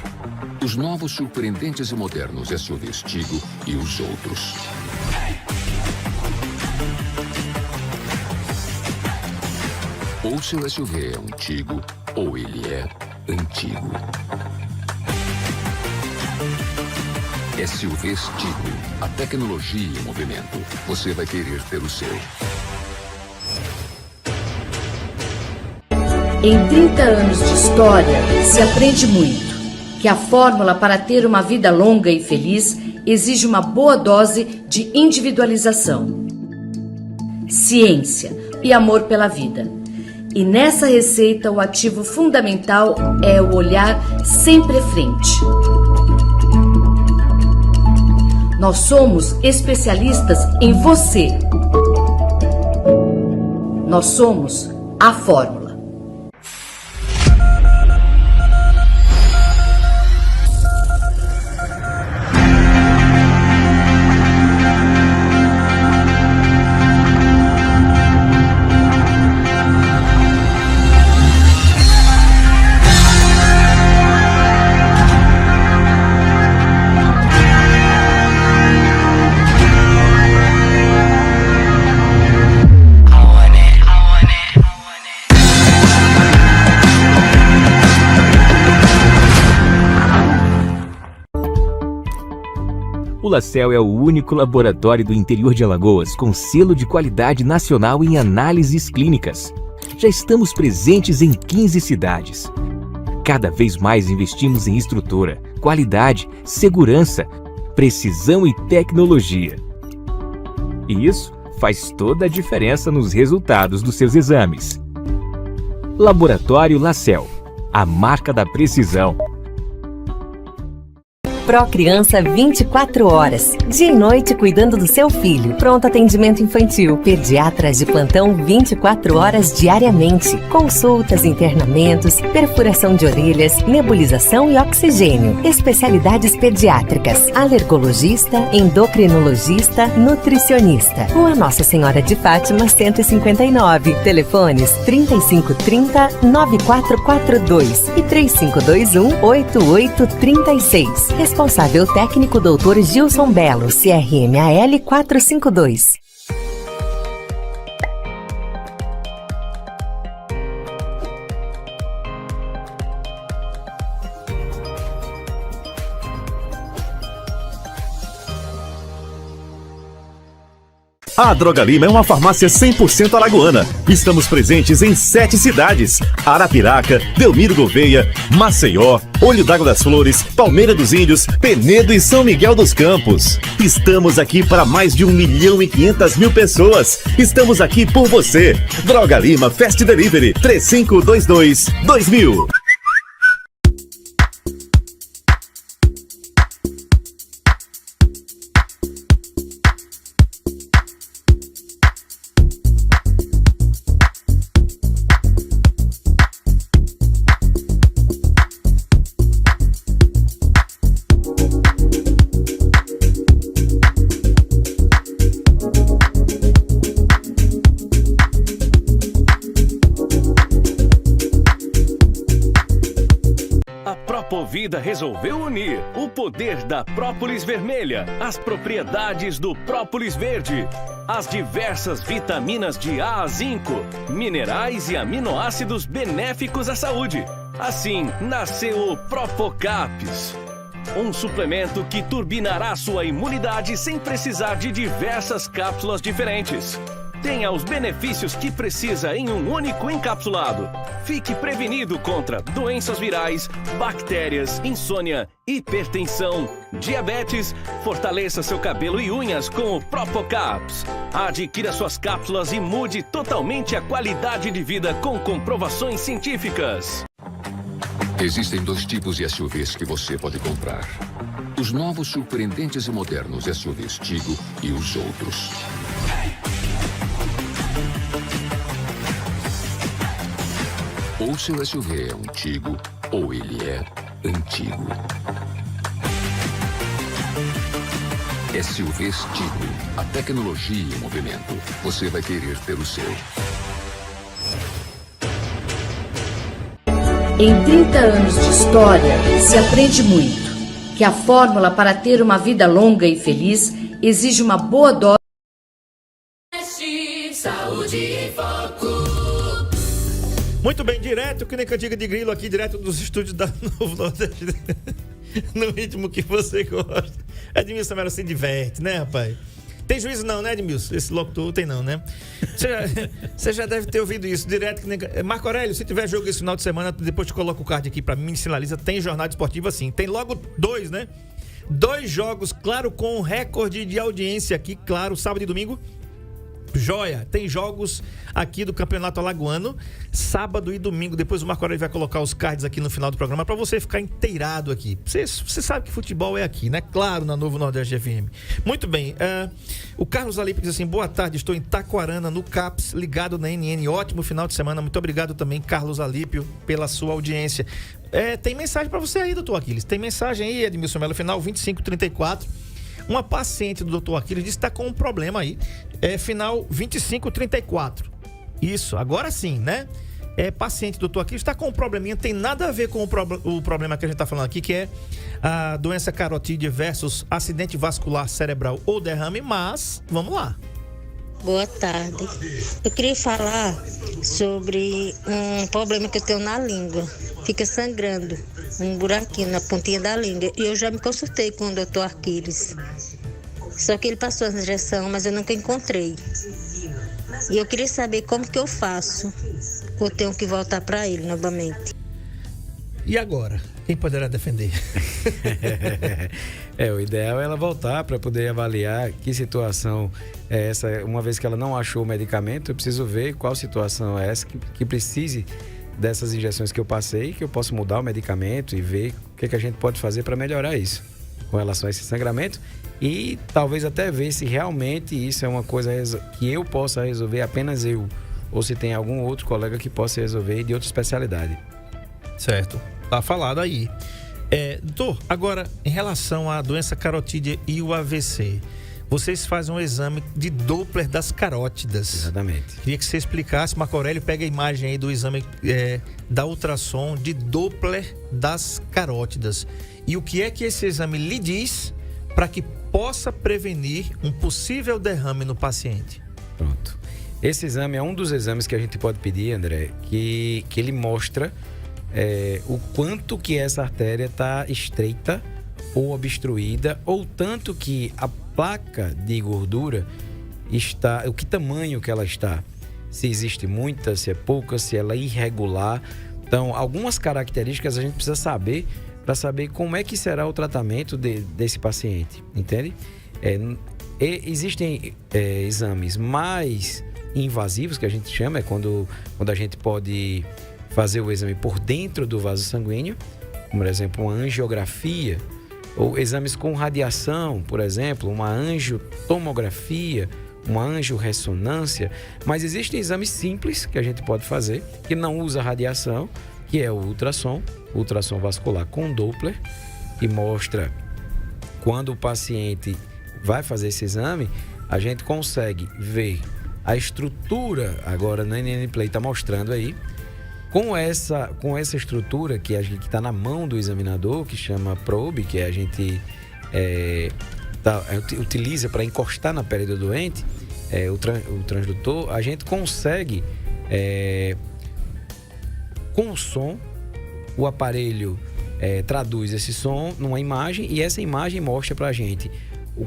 os novos, surpreendentes e modernos SUVs Tigo e os outros. Ou seu SUV é um Tigo, ou ele é antigo. SUVs Tigo, a tecnologia em movimento. Você vai querer ter o seu. Em 30 anos de história, se aprende muito. Que a fórmula para ter uma vida longa e feliz exige uma boa dose de individualização, ciência e amor pela vida. E nessa receita, o ativo fundamental é o olhar sempre à frente. Nós somos especialistas em você. Nós somos a fórmula. O LaCell é o único laboratório do interior de Alagoas com selo de qualidade nacional em análises clínicas. Já estamos presentes em 15 cidades. Cada vez mais investimos em estrutura, qualidade, segurança, precisão e tecnologia. E isso faz toda a diferença nos resultados dos seus exames. Laboratório LaCell, a marca da precisão. Procriança 24 horas. Dia e noite cuidando do seu filho. Pronto atendimento infantil. Pediatras de plantão 24 horas diariamente. Consultas, internamentos, perfuração de orelhas, nebulização e oxigênio. Especialidades pediátricas. Alergologista, endocrinologista, nutricionista. Rua Nossa Senhora de Fátima, 159. Telefones 3530-9442 e 3521-8836. Responsável técnico Dr. Gilson Belo, CRMAL 452. A Droga Lima é uma farmácia 100% alagoana. Estamos presentes em 7 cidades: Arapiraca, Delmiro Gouveia, Maceió, Olho d'Água das Flores, Palmeira dos Índios, Penedo e São Miguel dos Campos. Estamos aqui para mais de 1.500.000 pessoas. Estamos aqui por você. Droga Lima Fast Delivery 3522-2000. Propovida resolveu unir o poder da própolis vermelha, as propriedades do própolis verde, as diversas vitaminas de A a zinco, minerais e aminoácidos benéficos à saúde. Assim, nasceu o Propocaps, um suplemento que turbinará sua imunidade sem precisar de diversas cápsulas diferentes. Tenha os benefícios que precisa em um único encapsulado. Fique prevenido contra doenças virais, bactérias, insônia, hipertensão, diabetes. Fortaleça seu cabelo e unhas com o Propocaps. Adquira suas cápsulas e mude totalmente a qualidade de vida com comprovações científicas. Existem 2 tipos de SUVs que você pode comprar: os novos surpreendentes e modernos SUVs Tigo e os outros. Ou seu SUV é um Tigo, ou ele é antigo. SUVs Tigo, a tecnologia em movimento. Você vai querer ter o seu. Em 30 anos de história, se aprende muito. Que a fórmula para ter uma vida longa e feliz exige uma boa dose. Saúde em Foco. Muito bem, direto que nem cantiga de grilo aqui, direto dos estúdios da Novo Nordeste. No ritmo que você gosta. Edmilson Melo se diverte, né, rapaz? Tem juízo não, né, Edmilson? Esse locutor tem não, né? Você já deve ter ouvido isso, direto que nem... Marco Aurélio, se tiver jogo esse final de semana, depois te coloca o card aqui pra mim, sinaliza, tem jornada esportiva sim. Tem logo 2, né? 2 jogos, claro, com recorde de audiência aqui, claro, sábado e domingo. Joia, tem jogos aqui do Campeonato Alagoano, sábado e domingo. Depois o Marco Aurélio vai colocar os cards aqui no final do programa para você ficar inteirado aqui. Você sabe que futebol é aqui, né? Claro, na Novo Nordeste FM. Muito bem, o Carlos Alípio diz assim: boa tarde, estou em Taquarana, no CAPS, ligado na NN. Ótimo final de semana. Muito obrigado também, Carlos Alípio, pela sua audiência. Tem mensagem para você aí, doutor Aquiles. Tem mensagem aí, Edmilson Melo, final 2534. Uma paciente do Dr. Aquiles disse que está com um problema aí. Final 2534. Isso, agora sim, né? Paciente do Dr. Aquiles está com um probleminha. Tem nada a ver com o problema que a gente está falando aqui, que é a doença carotídea versus acidente vascular cerebral ou derrame. Mas, vamos lá. Boa tarde. Eu queria falar sobre um problema que eu tenho na língua. Fica sangrando, um buraquinho na pontinha da língua. E eu já me consultei com o Dr. Aquiles. Só que ele passou essa injeção, mas eu nunca encontrei. E eu queria saber como que eu faço. Ou tenho que voltar para ele novamente. E agora? Quem poderá defender? O ideal é ela voltar para poder avaliar que situação é essa. Uma vez que ela não achou o medicamento, eu preciso ver qual situação é essa que precise dessas injeções que eu passei, que eu posso mudar o medicamento e ver o que a gente pode fazer para melhorar isso. com relação a esse sangramento e talvez até ver se realmente isso é uma coisa que eu possa resolver, apenas eu, ou se tem algum outro colega que possa resolver de outra especialidade. Certo, tá falado aí. Doutor, agora em relação à doença carotídea e o AVC, vocês fazem um exame de Doppler das carótidas. Exatamente. Queria que você explicasse, Marco Aurélio, pega a imagem aí do exame da ultrassom de Doppler das carótidas. E o que é que esse exame lhe diz para que possa prevenir um possível derrame no paciente? Pronto. Esse exame é um dos exames que a gente pode pedir, André, que ele mostra o quanto que essa artéria está estreita ou obstruída, ou tanto que a placa de gordura está, o que tamanho que ela está, se existe muita, se é pouca, se ela é irregular. Então, algumas características a gente precisa saber para saber como é que será o tratamento desse paciente, entende? Existem exames mais invasivos, que a gente chama, quando a gente pode fazer o exame por dentro do vaso sanguíneo, como, por exemplo, uma angiografia, ou exames com radiação, por exemplo, uma angiotomografia, uma angiorressonância. Mas existem exames simples que a gente pode fazer, que não usa radiação, que é o ultrassom vascular com Doppler, que mostra quando o paciente vai fazer esse exame, a gente consegue ver a estrutura, agora no NN Play está mostrando aí, com essa estrutura que está na mão do examinador, que chama probe, que a gente utiliza para encostar na pele do doente, o transdutor, a gente consegue, com o som, o aparelho traduz esse som numa imagem e essa imagem mostra para a gente o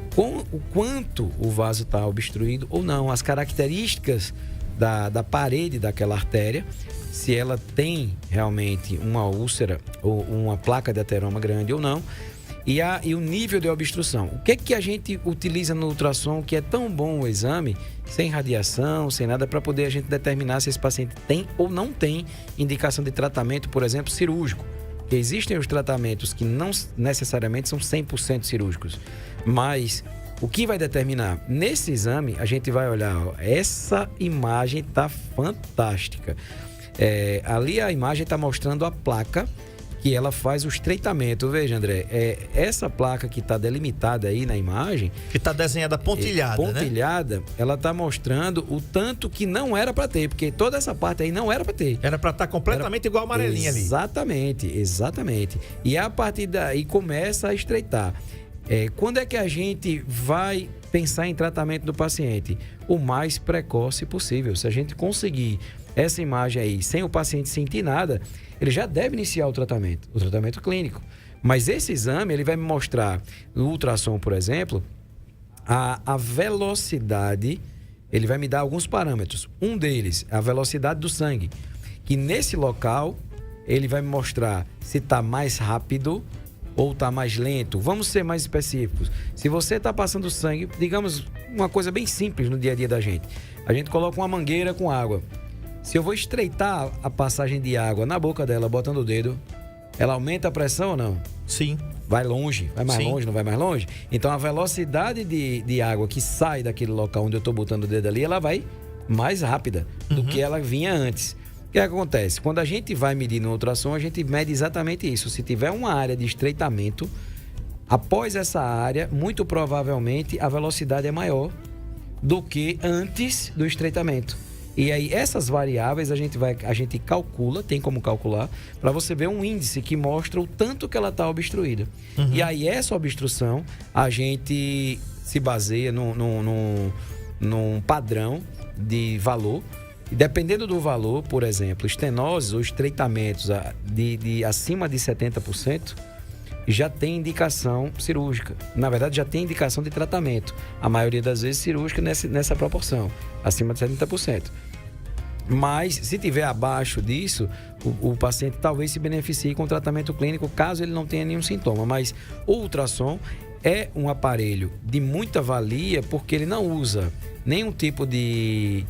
quanto o vaso está obstruído ou não, as características da parede daquela artéria, se ela tem realmente uma úlcera ou uma placa de ateroma grande ou não, e o nível de obstrução. O que a gente utiliza no ultrassom que é tão bom o exame, sem radiação, sem nada, para poder a gente determinar se esse paciente tem ou não tem indicação de tratamento, por exemplo, cirúrgico. Porque existem os tratamentos que não necessariamente são 100% cirúrgicos, mas o que vai determinar? Nesse exame, a gente vai olhar, essa imagem está fantástica. Ali a imagem está mostrando a placa que ela faz o estreitamento. Veja, André, essa placa que está delimitada aí na imagem, que está desenhada pontilhada, né? Ela está mostrando o tanto que não era para ter, porque toda essa parte aí não era para ter. Era para estar completamente igual a amarelinha ali. Exatamente. E a partir daí começa a estreitar. Quando é que a gente vai pensar em tratamento do paciente? O mais precoce possível. Se a gente conseguir essa imagem aí sem o paciente sentir nada, ele já deve iniciar o tratamento clínico. Mas esse exame, ele vai me mostrar, no ultrassom, por exemplo, a velocidade, ele vai me dar alguns parâmetros. Um deles, a velocidade do sangue, que nesse local, ele vai me mostrar se está mais rápido ou está mais lento. Vamos ser mais específicos. Se você está passando sangue, digamos, uma coisa bem simples no dia a dia da gente. A gente coloca uma mangueira com água. Se eu vou estreitar a passagem de água na boca dela, botando o dedo, ela aumenta a pressão ou não? Sim. Vai longe? Vai mais longe? Não vai mais longe? Então, a velocidade de água que sai daquele local onde eu estou botando o dedo ali, ela vai mais rápida do que ela vinha antes. O que acontece? Quando a gente vai medir no ultrassom, a gente mede exatamente isso. Se tiver uma área de estreitamento, após essa área, muito provavelmente a velocidade é maior do que antes do estreitamento. E aí, essas variáveis a gente calcula, tem como calcular, para você ver um índice que mostra o tanto que ela está obstruída. E aí, essa obstrução, a gente se baseia num padrão de valor. E dependendo do valor, por exemplo, estenoses ou estreitamentos de acima de 70%, já tem indicação cirúrgica. Na verdade, já tem indicação de tratamento. A maioria das vezes cirúrgica nessa proporção, acima de 70%. Mas, se tiver abaixo disso, o paciente talvez se beneficie com tratamento clínico, caso ele não tenha nenhum sintoma. Mas o ultrassom é um aparelho de muita valia, porque ele não usa nenhum tipo de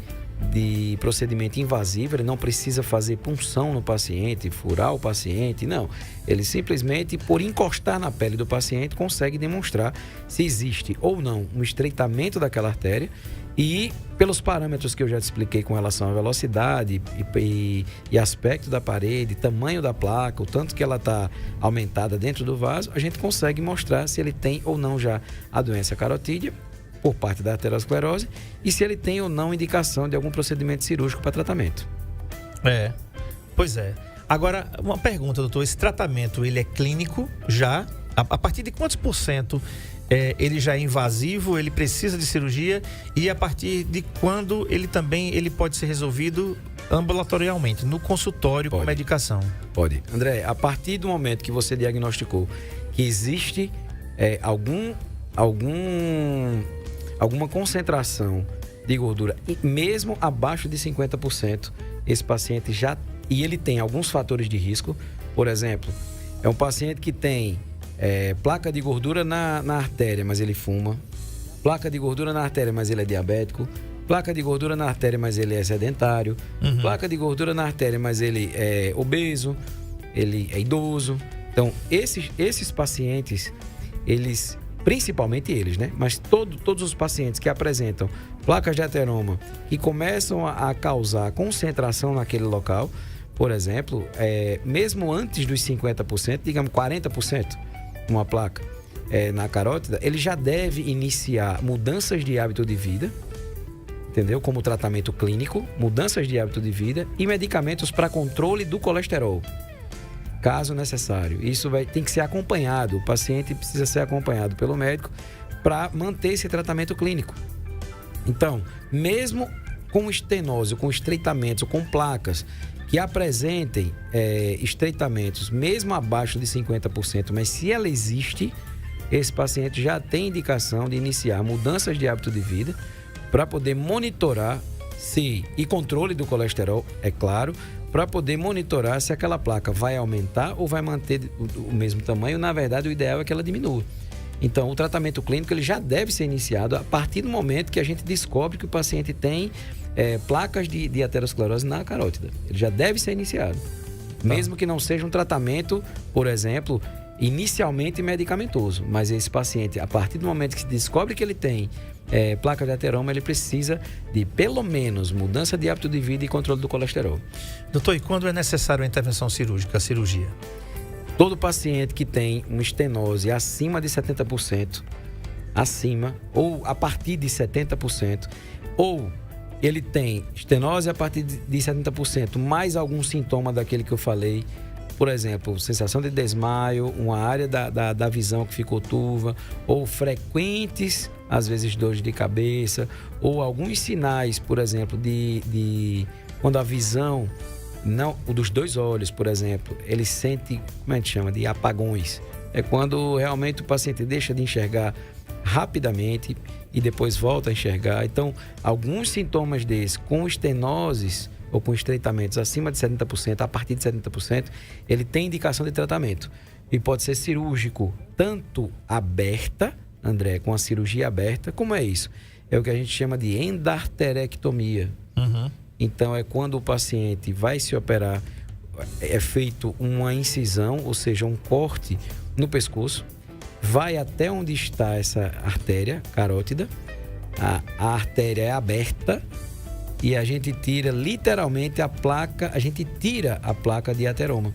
de procedimento invasivo, ele não precisa fazer punção no paciente, furar o paciente, não. Ele simplesmente, por encostar na pele do paciente, consegue demonstrar se existe ou não um estreitamento daquela artéria e, pelos parâmetros que eu já te expliquei com relação à velocidade e aspecto da parede, tamanho da placa, o tanto que ela está aumentada dentro do vaso, a gente consegue mostrar se ele tem ou não já a doença carotídea por parte da arteriosclerose e se ele tem ou não indicação de algum procedimento cirúrgico para tratamento. Pois é. Agora, uma pergunta, doutor. Esse tratamento, ele é clínico já? A partir de quantos % ele já é invasivo, ele precisa de cirurgia? E a partir de quando ele pode ser resolvido ambulatorialmente, no consultório com medicação? Pode. André, a partir do momento que você diagnosticou que existe alguma concentração de gordura, mesmo abaixo de 50%, esse paciente já... E ele tem alguns fatores de risco. Por exemplo, é um paciente que tem placa de gordura na artéria, mas ele fuma. Placa de gordura na artéria, mas ele é diabético. Placa de gordura na artéria, mas ele é sedentário. Placa de gordura na artéria, mas ele é obeso. Ele é idoso. Então, esses pacientes, eles... Principalmente eles, né? Mas todos os pacientes que apresentam placas de ateroma e começam a causar concentração naquele local, por exemplo, mesmo antes dos 50%, digamos 40%, uma placa na carótida, ele já deve iniciar mudanças de hábito de vida, entendeu? Como tratamento clínico, mudanças de hábito de vida e medicamentos para controle do colesterol, caso necessário. Isso tem que ser acompanhado. O paciente precisa ser acompanhado pelo médico para manter esse tratamento clínico. Então, mesmo com estenose, com estreitamentos, com placas que apresentem estreitamentos mesmo abaixo de 50%, mas se ela existe, esse paciente já tem indicação de iniciar mudanças de hábito de vida para poder monitorar e controle do colesterol, é claro, para poder monitorar se aquela placa vai aumentar ou vai manter o mesmo tamanho. Na verdade, o ideal é que ela diminua. Então, o tratamento clínico ele já deve ser iniciado a partir do momento que a gente descobre que o paciente tem placas de aterosclerose na carótida. Ele já deve ser iniciado. Mesmo que não seja um tratamento, por exemplo, inicialmente medicamentoso. Mas esse paciente, a partir do momento que se descobre que ele tem placa de ateroma, ele precisa de, pelo menos, mudança de hábito de vida e controle do colesterol. Doutor, e quando é necessário a intervenção cirúrgica, a cirurgia? Todo paciente que tem uma estenose acima de 70%, ou a partir de 70%, ou ele tem estenose a partir de 70%, mais algum sintoma daquele que eu falei, por exemplo, sensação de desmaio, uma área da visão que ficou turva, ou frequentes, às vezes, dores de cabeça, ou alguns sinais, por exemplo, de quando a visão, não, dos dois olhos, por exemplo, ele sente, como a gente chama, de apagões. É quando realmente o paciente deixa de enxergar rapidamente e depois volta a enxergar. Então, alguns sintomas desses, com estenoses ou com estreitamentos acima de 70%, a partir de 70%, ele tem indicação de tratamento. E pode ser cirúrgico, tanto aberta, André, com a cirurgia aberta, como é isso? É o que a gente chama de endarterectomia. Então, é quando o paciente vai se operar, é feito uma incisão, ou seja, um corte no pescoço, vai até onde está essa artéria carótida, a artéria é aberta, e a gente tira literalmente a placa de ateroma.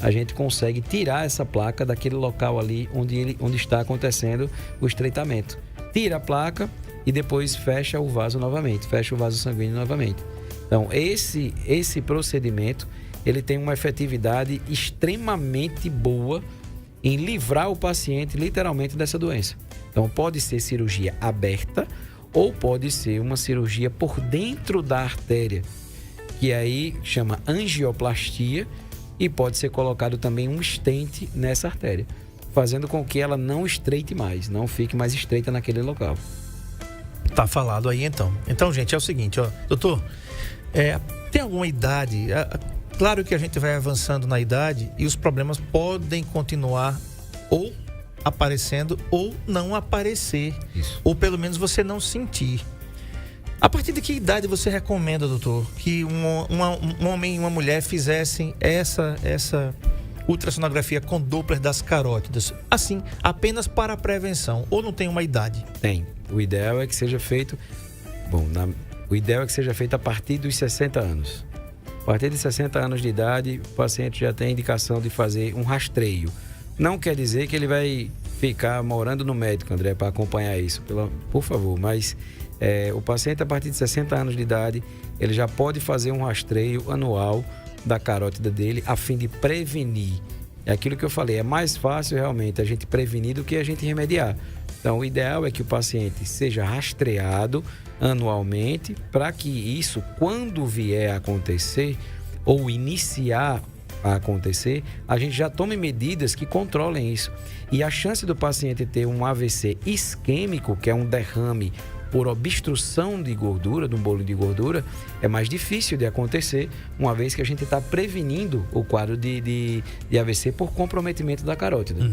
A gente consegue tirar essa placa daquele local ali onde está acontecendo o estreitamento. Tira a placa e depois fecha o vaso novamente, fecha o vaso sanguíneo novamente. Então, esse procedimento, ele tem uma efetividade extremamente boa em livrar o paciente literalmente dessa doença. Então, pode ser cirurgia aberta ou pode ser uma cirurgia por dentro da artéria, que aí chama angioplastia, e pode ser colocado também um stent nessa artéria, fazendo com que ela não estreite mais, não fique mais estreita naquele local. Tá falado aí então. Então, gente, é o seguinte, ó, doutor, tem alguma idade? Claro que a gente vai avançando na idade e os problemas podem continuar ou aparecendo ou não aparecer. Isso. Ou pelo menos você não sentir. A partir de que idade você recomenda, doutor, que um homem e uma mulher fizessem essa ultrassonografia com Doppler das carótidas? Assim, apenas para a prevenção, ou não tem uma idade? Tem. O ideal é que seja feito... O ideal é que seja feito a partir dos 60 anos. A partir de 60 anos de idade, o paciente já tem indicação de fazer um rastreio. Não quer dizer que ele vai ficar morando no médico, André, para acompanhar isso, por favor, mas o paciente a partir de 60 anos de idade, ele já pode fazer um rastreio anual da carótida dele a fim de prevenir. É aquilo que eu falei, é mais fácil realmente a gente prevenir do que a gente remediar. Então, o ideal é que o paciente seja rastreado anualmente para que isso, quando vier a acontecer ou iniciar a acontecer, a gente já tome medidas que controlem isso. E a chance do paciente ter um AVC isquêmico, que é um derrame por obstrução de gordura, de um bolo de gordura, é mais difícil de acontecer, uma vez que a gente está prevenindo o quadro de AVC por comprometimento da carótida.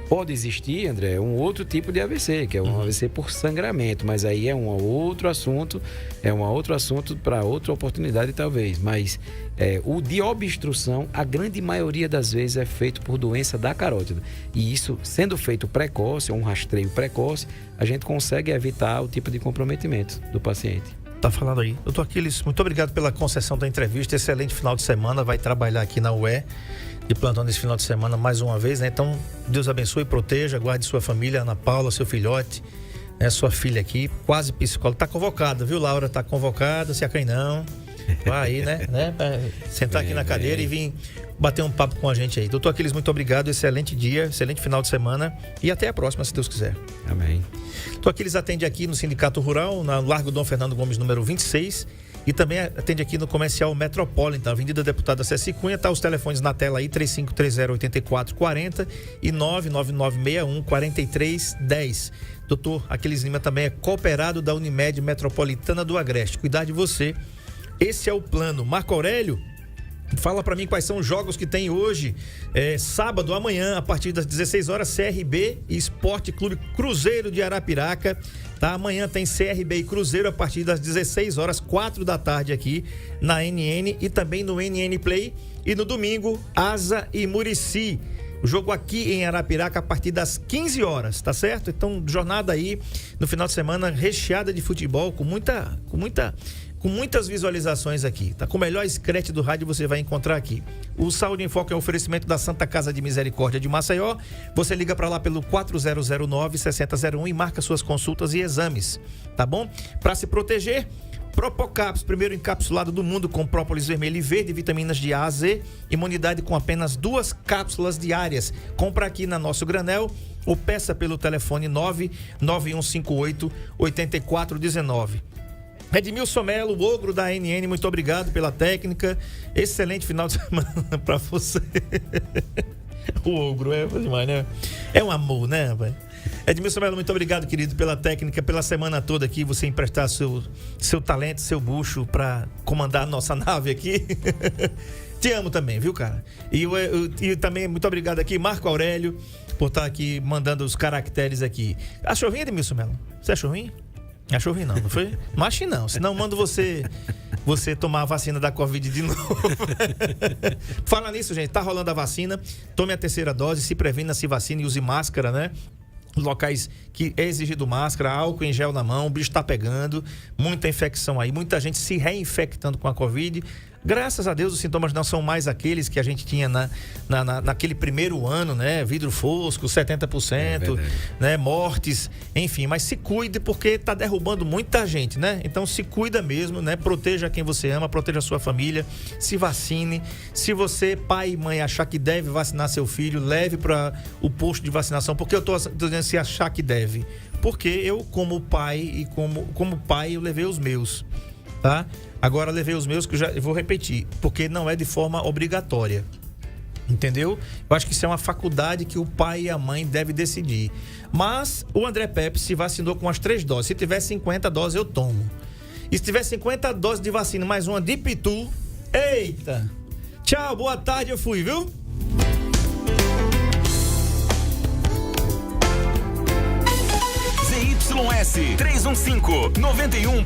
Pode existir, André, um outro tipo de AVC, que é um AVC por sangramento, mas aí é um outro assunto para outra oportunidade talvez, mas o de obstrução, a grande maioria das vezes é feito por doença da carótida, e isso sendo feito precoce, um rastreio precoce, a gente consegue evitar o tipo de comprometimento do paciente. Tá falando aí. Doutor Aquiles, muito obrigado pela concessão da entrevista, excelente final de semana, vai trabalhar aqui na UE de plantão nesse final de semana mais uma vez, né? Então, Deus abençoe e proteja, guarde sua família, Ana Paula, seu filhote, né? Sua filha aqui, quase psicóloga. Tá convocada, viu, Laura? Tá convocada, se acanhe não. Vai aí, né? Sentar aqui na cadeira e vir bater um papo com a gente aí. Doutor Aquiles, muito obrigado, excelente dia, excelente final de semana e até a próxima, se Deus quiser. Amém. Doutor Aquiles atende aqui no Sindicato Rural, na Largo Dom Fernando Gomes, número 26, e também atende aqui no Comercial Metropolitan, Avenida Deputada Ceci Cunha. Tá os telefones na tela aí, 3530-8440 e 99961-4310. Doutor Aquiles Lima também é cooperado da Unimed Metropolitana do Agreste. Cuidar de você, esse é o plano. Marco Aurélio, fala pra mim quais são os jogos que tem hoje. Sábado, amanhã, a partir das 16 horas, CRB e Esporte Clube Cruzeiro de Arapiraca. Tá? Amanhã tem CRB e Cruzeiro a partir das 16 horas, 4 da tarde aqui na NN e também no NN Play. E no domingo, Asa e Murici. O jogo aqui em Arapiraca a partir das 15 horas, tá certo? Então, jornada aí no final de semana recheada de futebol, com muitas visualizações aqui, tá? Com o melhor scratch do rádio você vai encontrar aqui. O Saúde em Foco é um oferecimento da Santa Casa de Misericórdia de Maceió. Você liga para lá pelo 4009-6001 e marca suas consultas e exames, tá bom? Para se proteger, Propocaps, primeiro encapsulado do mundo com própolis vermelho e verde, vitaminas de A a Z, imunidade com apenas 2 cápsulas diárias. Compra aqui na Nosso Granel ou peça pelo telefone 99158-8419. Edmilson Melo, o ogro da NN, muito obrigado pela técnica. Excelente final de semana pra você. O ogro é demais, né? É um amor, né, rapaz? Edmilson Melo, muito obrigado, querido, pela técnica, pela semana toda aqui, você emprestar seu talento, seu bucho pra comandar a nossa nave aqui. Te amo também, viu, cara? E também, muito obrigado aqui, Marco Aurélio, por estar aqui mandando os caracteres aqui. Achou ruim, Edmilson Melo? Você achou ruim? Achou ruim não foi? Não acho não, senão mando você tomar a vacina da Covid de novo. Fala nisso, gente, tá rolando a vacina, tome a terceira dose, se previna, se vacine e use máscara, né? Locais que é exigido máscara, álcool em gel na mão, o bicho tá pegando, muita infecção aí, muita gente se reinfectando com a Covid. Graças a Deus os sintomas não são mais aqueles que a gente tinha naquele primeiro ano, né? Vidro fosco, 70%, né? Mortes, enfim. Mas se cuide porque tá derrubando muita gente, né? Então se cuida mesmo, né? Proteja quem você ama, proteja a sua família, se vacine. Se você, pai e mãe, achar que deve vacinar seu filho, leve para o posto de vacinação. Porque eu tô dizendo se achar que deve. Porque eu, como pai, e como pai, eu levei os meus, tá? Agora levei os meus, que eu vou repetir, porque não é de forma obrigatória, entendeu? Eu acho que isso é uma faculdade que o pai e a mãe devem decidir. Mas o André Pepe se vacinou com as 3 doses. Se tiver 50 doses, eu tomo. E se tiver 50 doses de vacina, mais uma de Pitu, eita! Tchau, boa tarde, eu fui, viu? ZYS 315 91.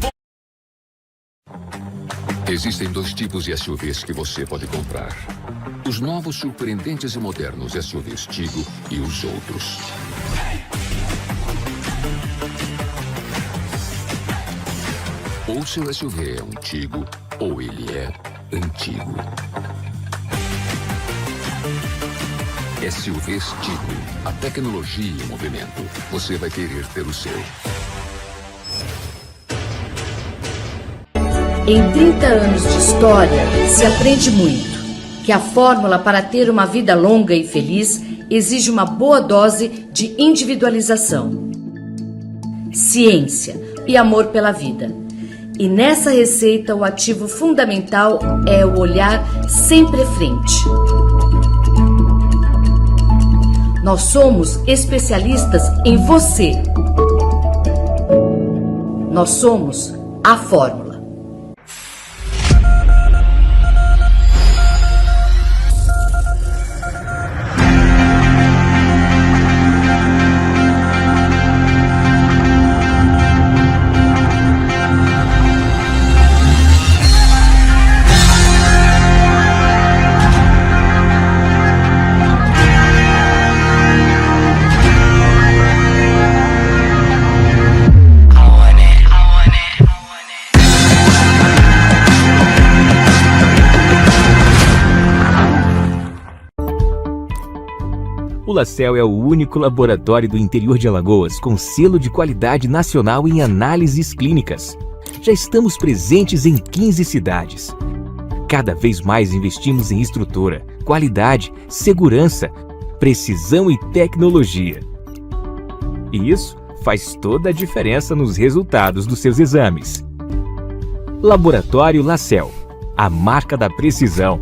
Existem 2 tipos de SUVs que você pode comprar. Os novos surpreendentes e modernos SUVs Tigo e os outros. Ou seu SUV é um Tigo, ou ele é antigo. SUVs Tigo, a tecnologia em movimento. Você vai querer ter o seu. Em 30 anos de história, se aprende muito. Que a fórmula para ter uma vida longa e feliz exige uma boa dose de individualização, ciência e amor pela vida. E nessa receita, o ativo fundamental é o olhar sempre à frente. Nós somos especialistas em você. Nós somos a fórmula. O LaCell é o único laboratório do interior de Alagoas com selo de qualidade nacional em análises clínicas. Já estamos presentes em 15 cidades. Cada vez mais investimos em estrutura, qualidade, segurança, precisão e tecnologia. E isso faz toda a diferença nos resultados dos seus exames. Laboratório LaCell, a marca da precisão.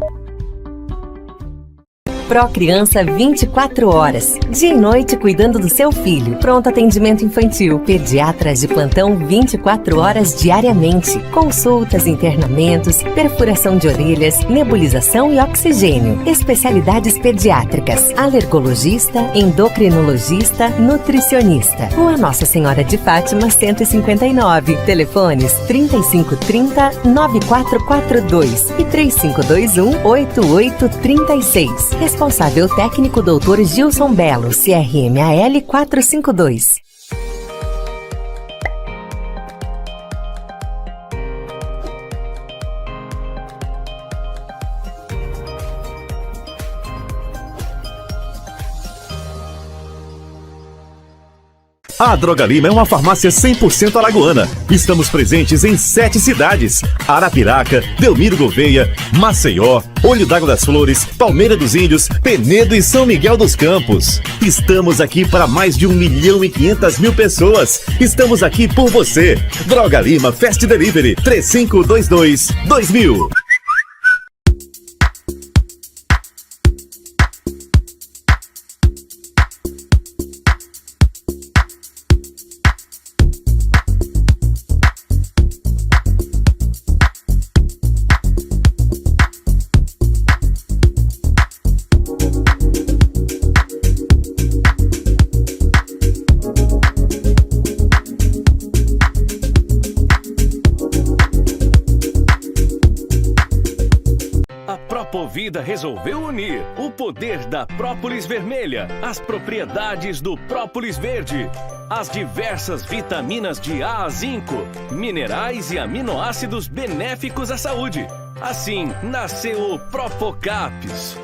Procriança 24 horas. Dia e noite cuidando do seu filho. Pronto atendimento infantil. Pediatras de plantão 24 horas diariamente. Consultas, internamentos, perfuração de orelhas, nebulização e oxigênio. Especialidades pediátricas. Alergologista, endocrinologista, nutricionista. Rua Nossa Senhora de Fátima 159. Telefones 3530-9442 e 3521-8836. Responsável técnico Dr. Gilson Belo, CRMAL 452. A Droga Lima é uma farmácia 100% alagoana. Estamos presentes em 7 cidades: Arapiraca, Delmiro Gouveia, Maceió, Olho d'Água das Flores, Palmeira dos Índios, Penedo e São Miguel dos Campos. Estamos aqui para mais de 1.500.000 pessoas. Estamos aqui por você. Droga Lima Fast Delivery 3522-2000. Propovida resolveu unir o poder da própolis vermelha, as propriedades do própolis verde, as diversas vitaminas de A a zinco, minerais e aminoácidos benéficos à saúde. Assim, nasceu o Propocaps,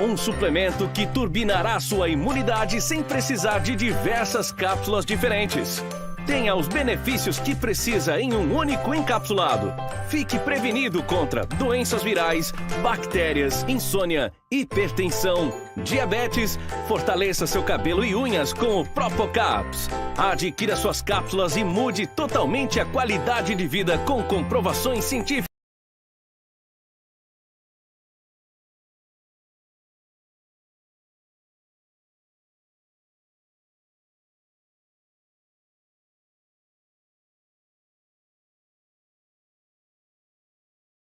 um suplemento que turbinará sua imunidade sem precisar de diversas cápsulas diferentes. Tenha os benefícios que precisa em um único encapsulado. Fique prevenido contra doenças virais, bactérias, insônia, hipertensão, diabetes. Fortaleça seu cabelo e unhas com o Propocaps. Adquira suas cápsulas e mude totalmente a qualidade de vida com comprovações científicas.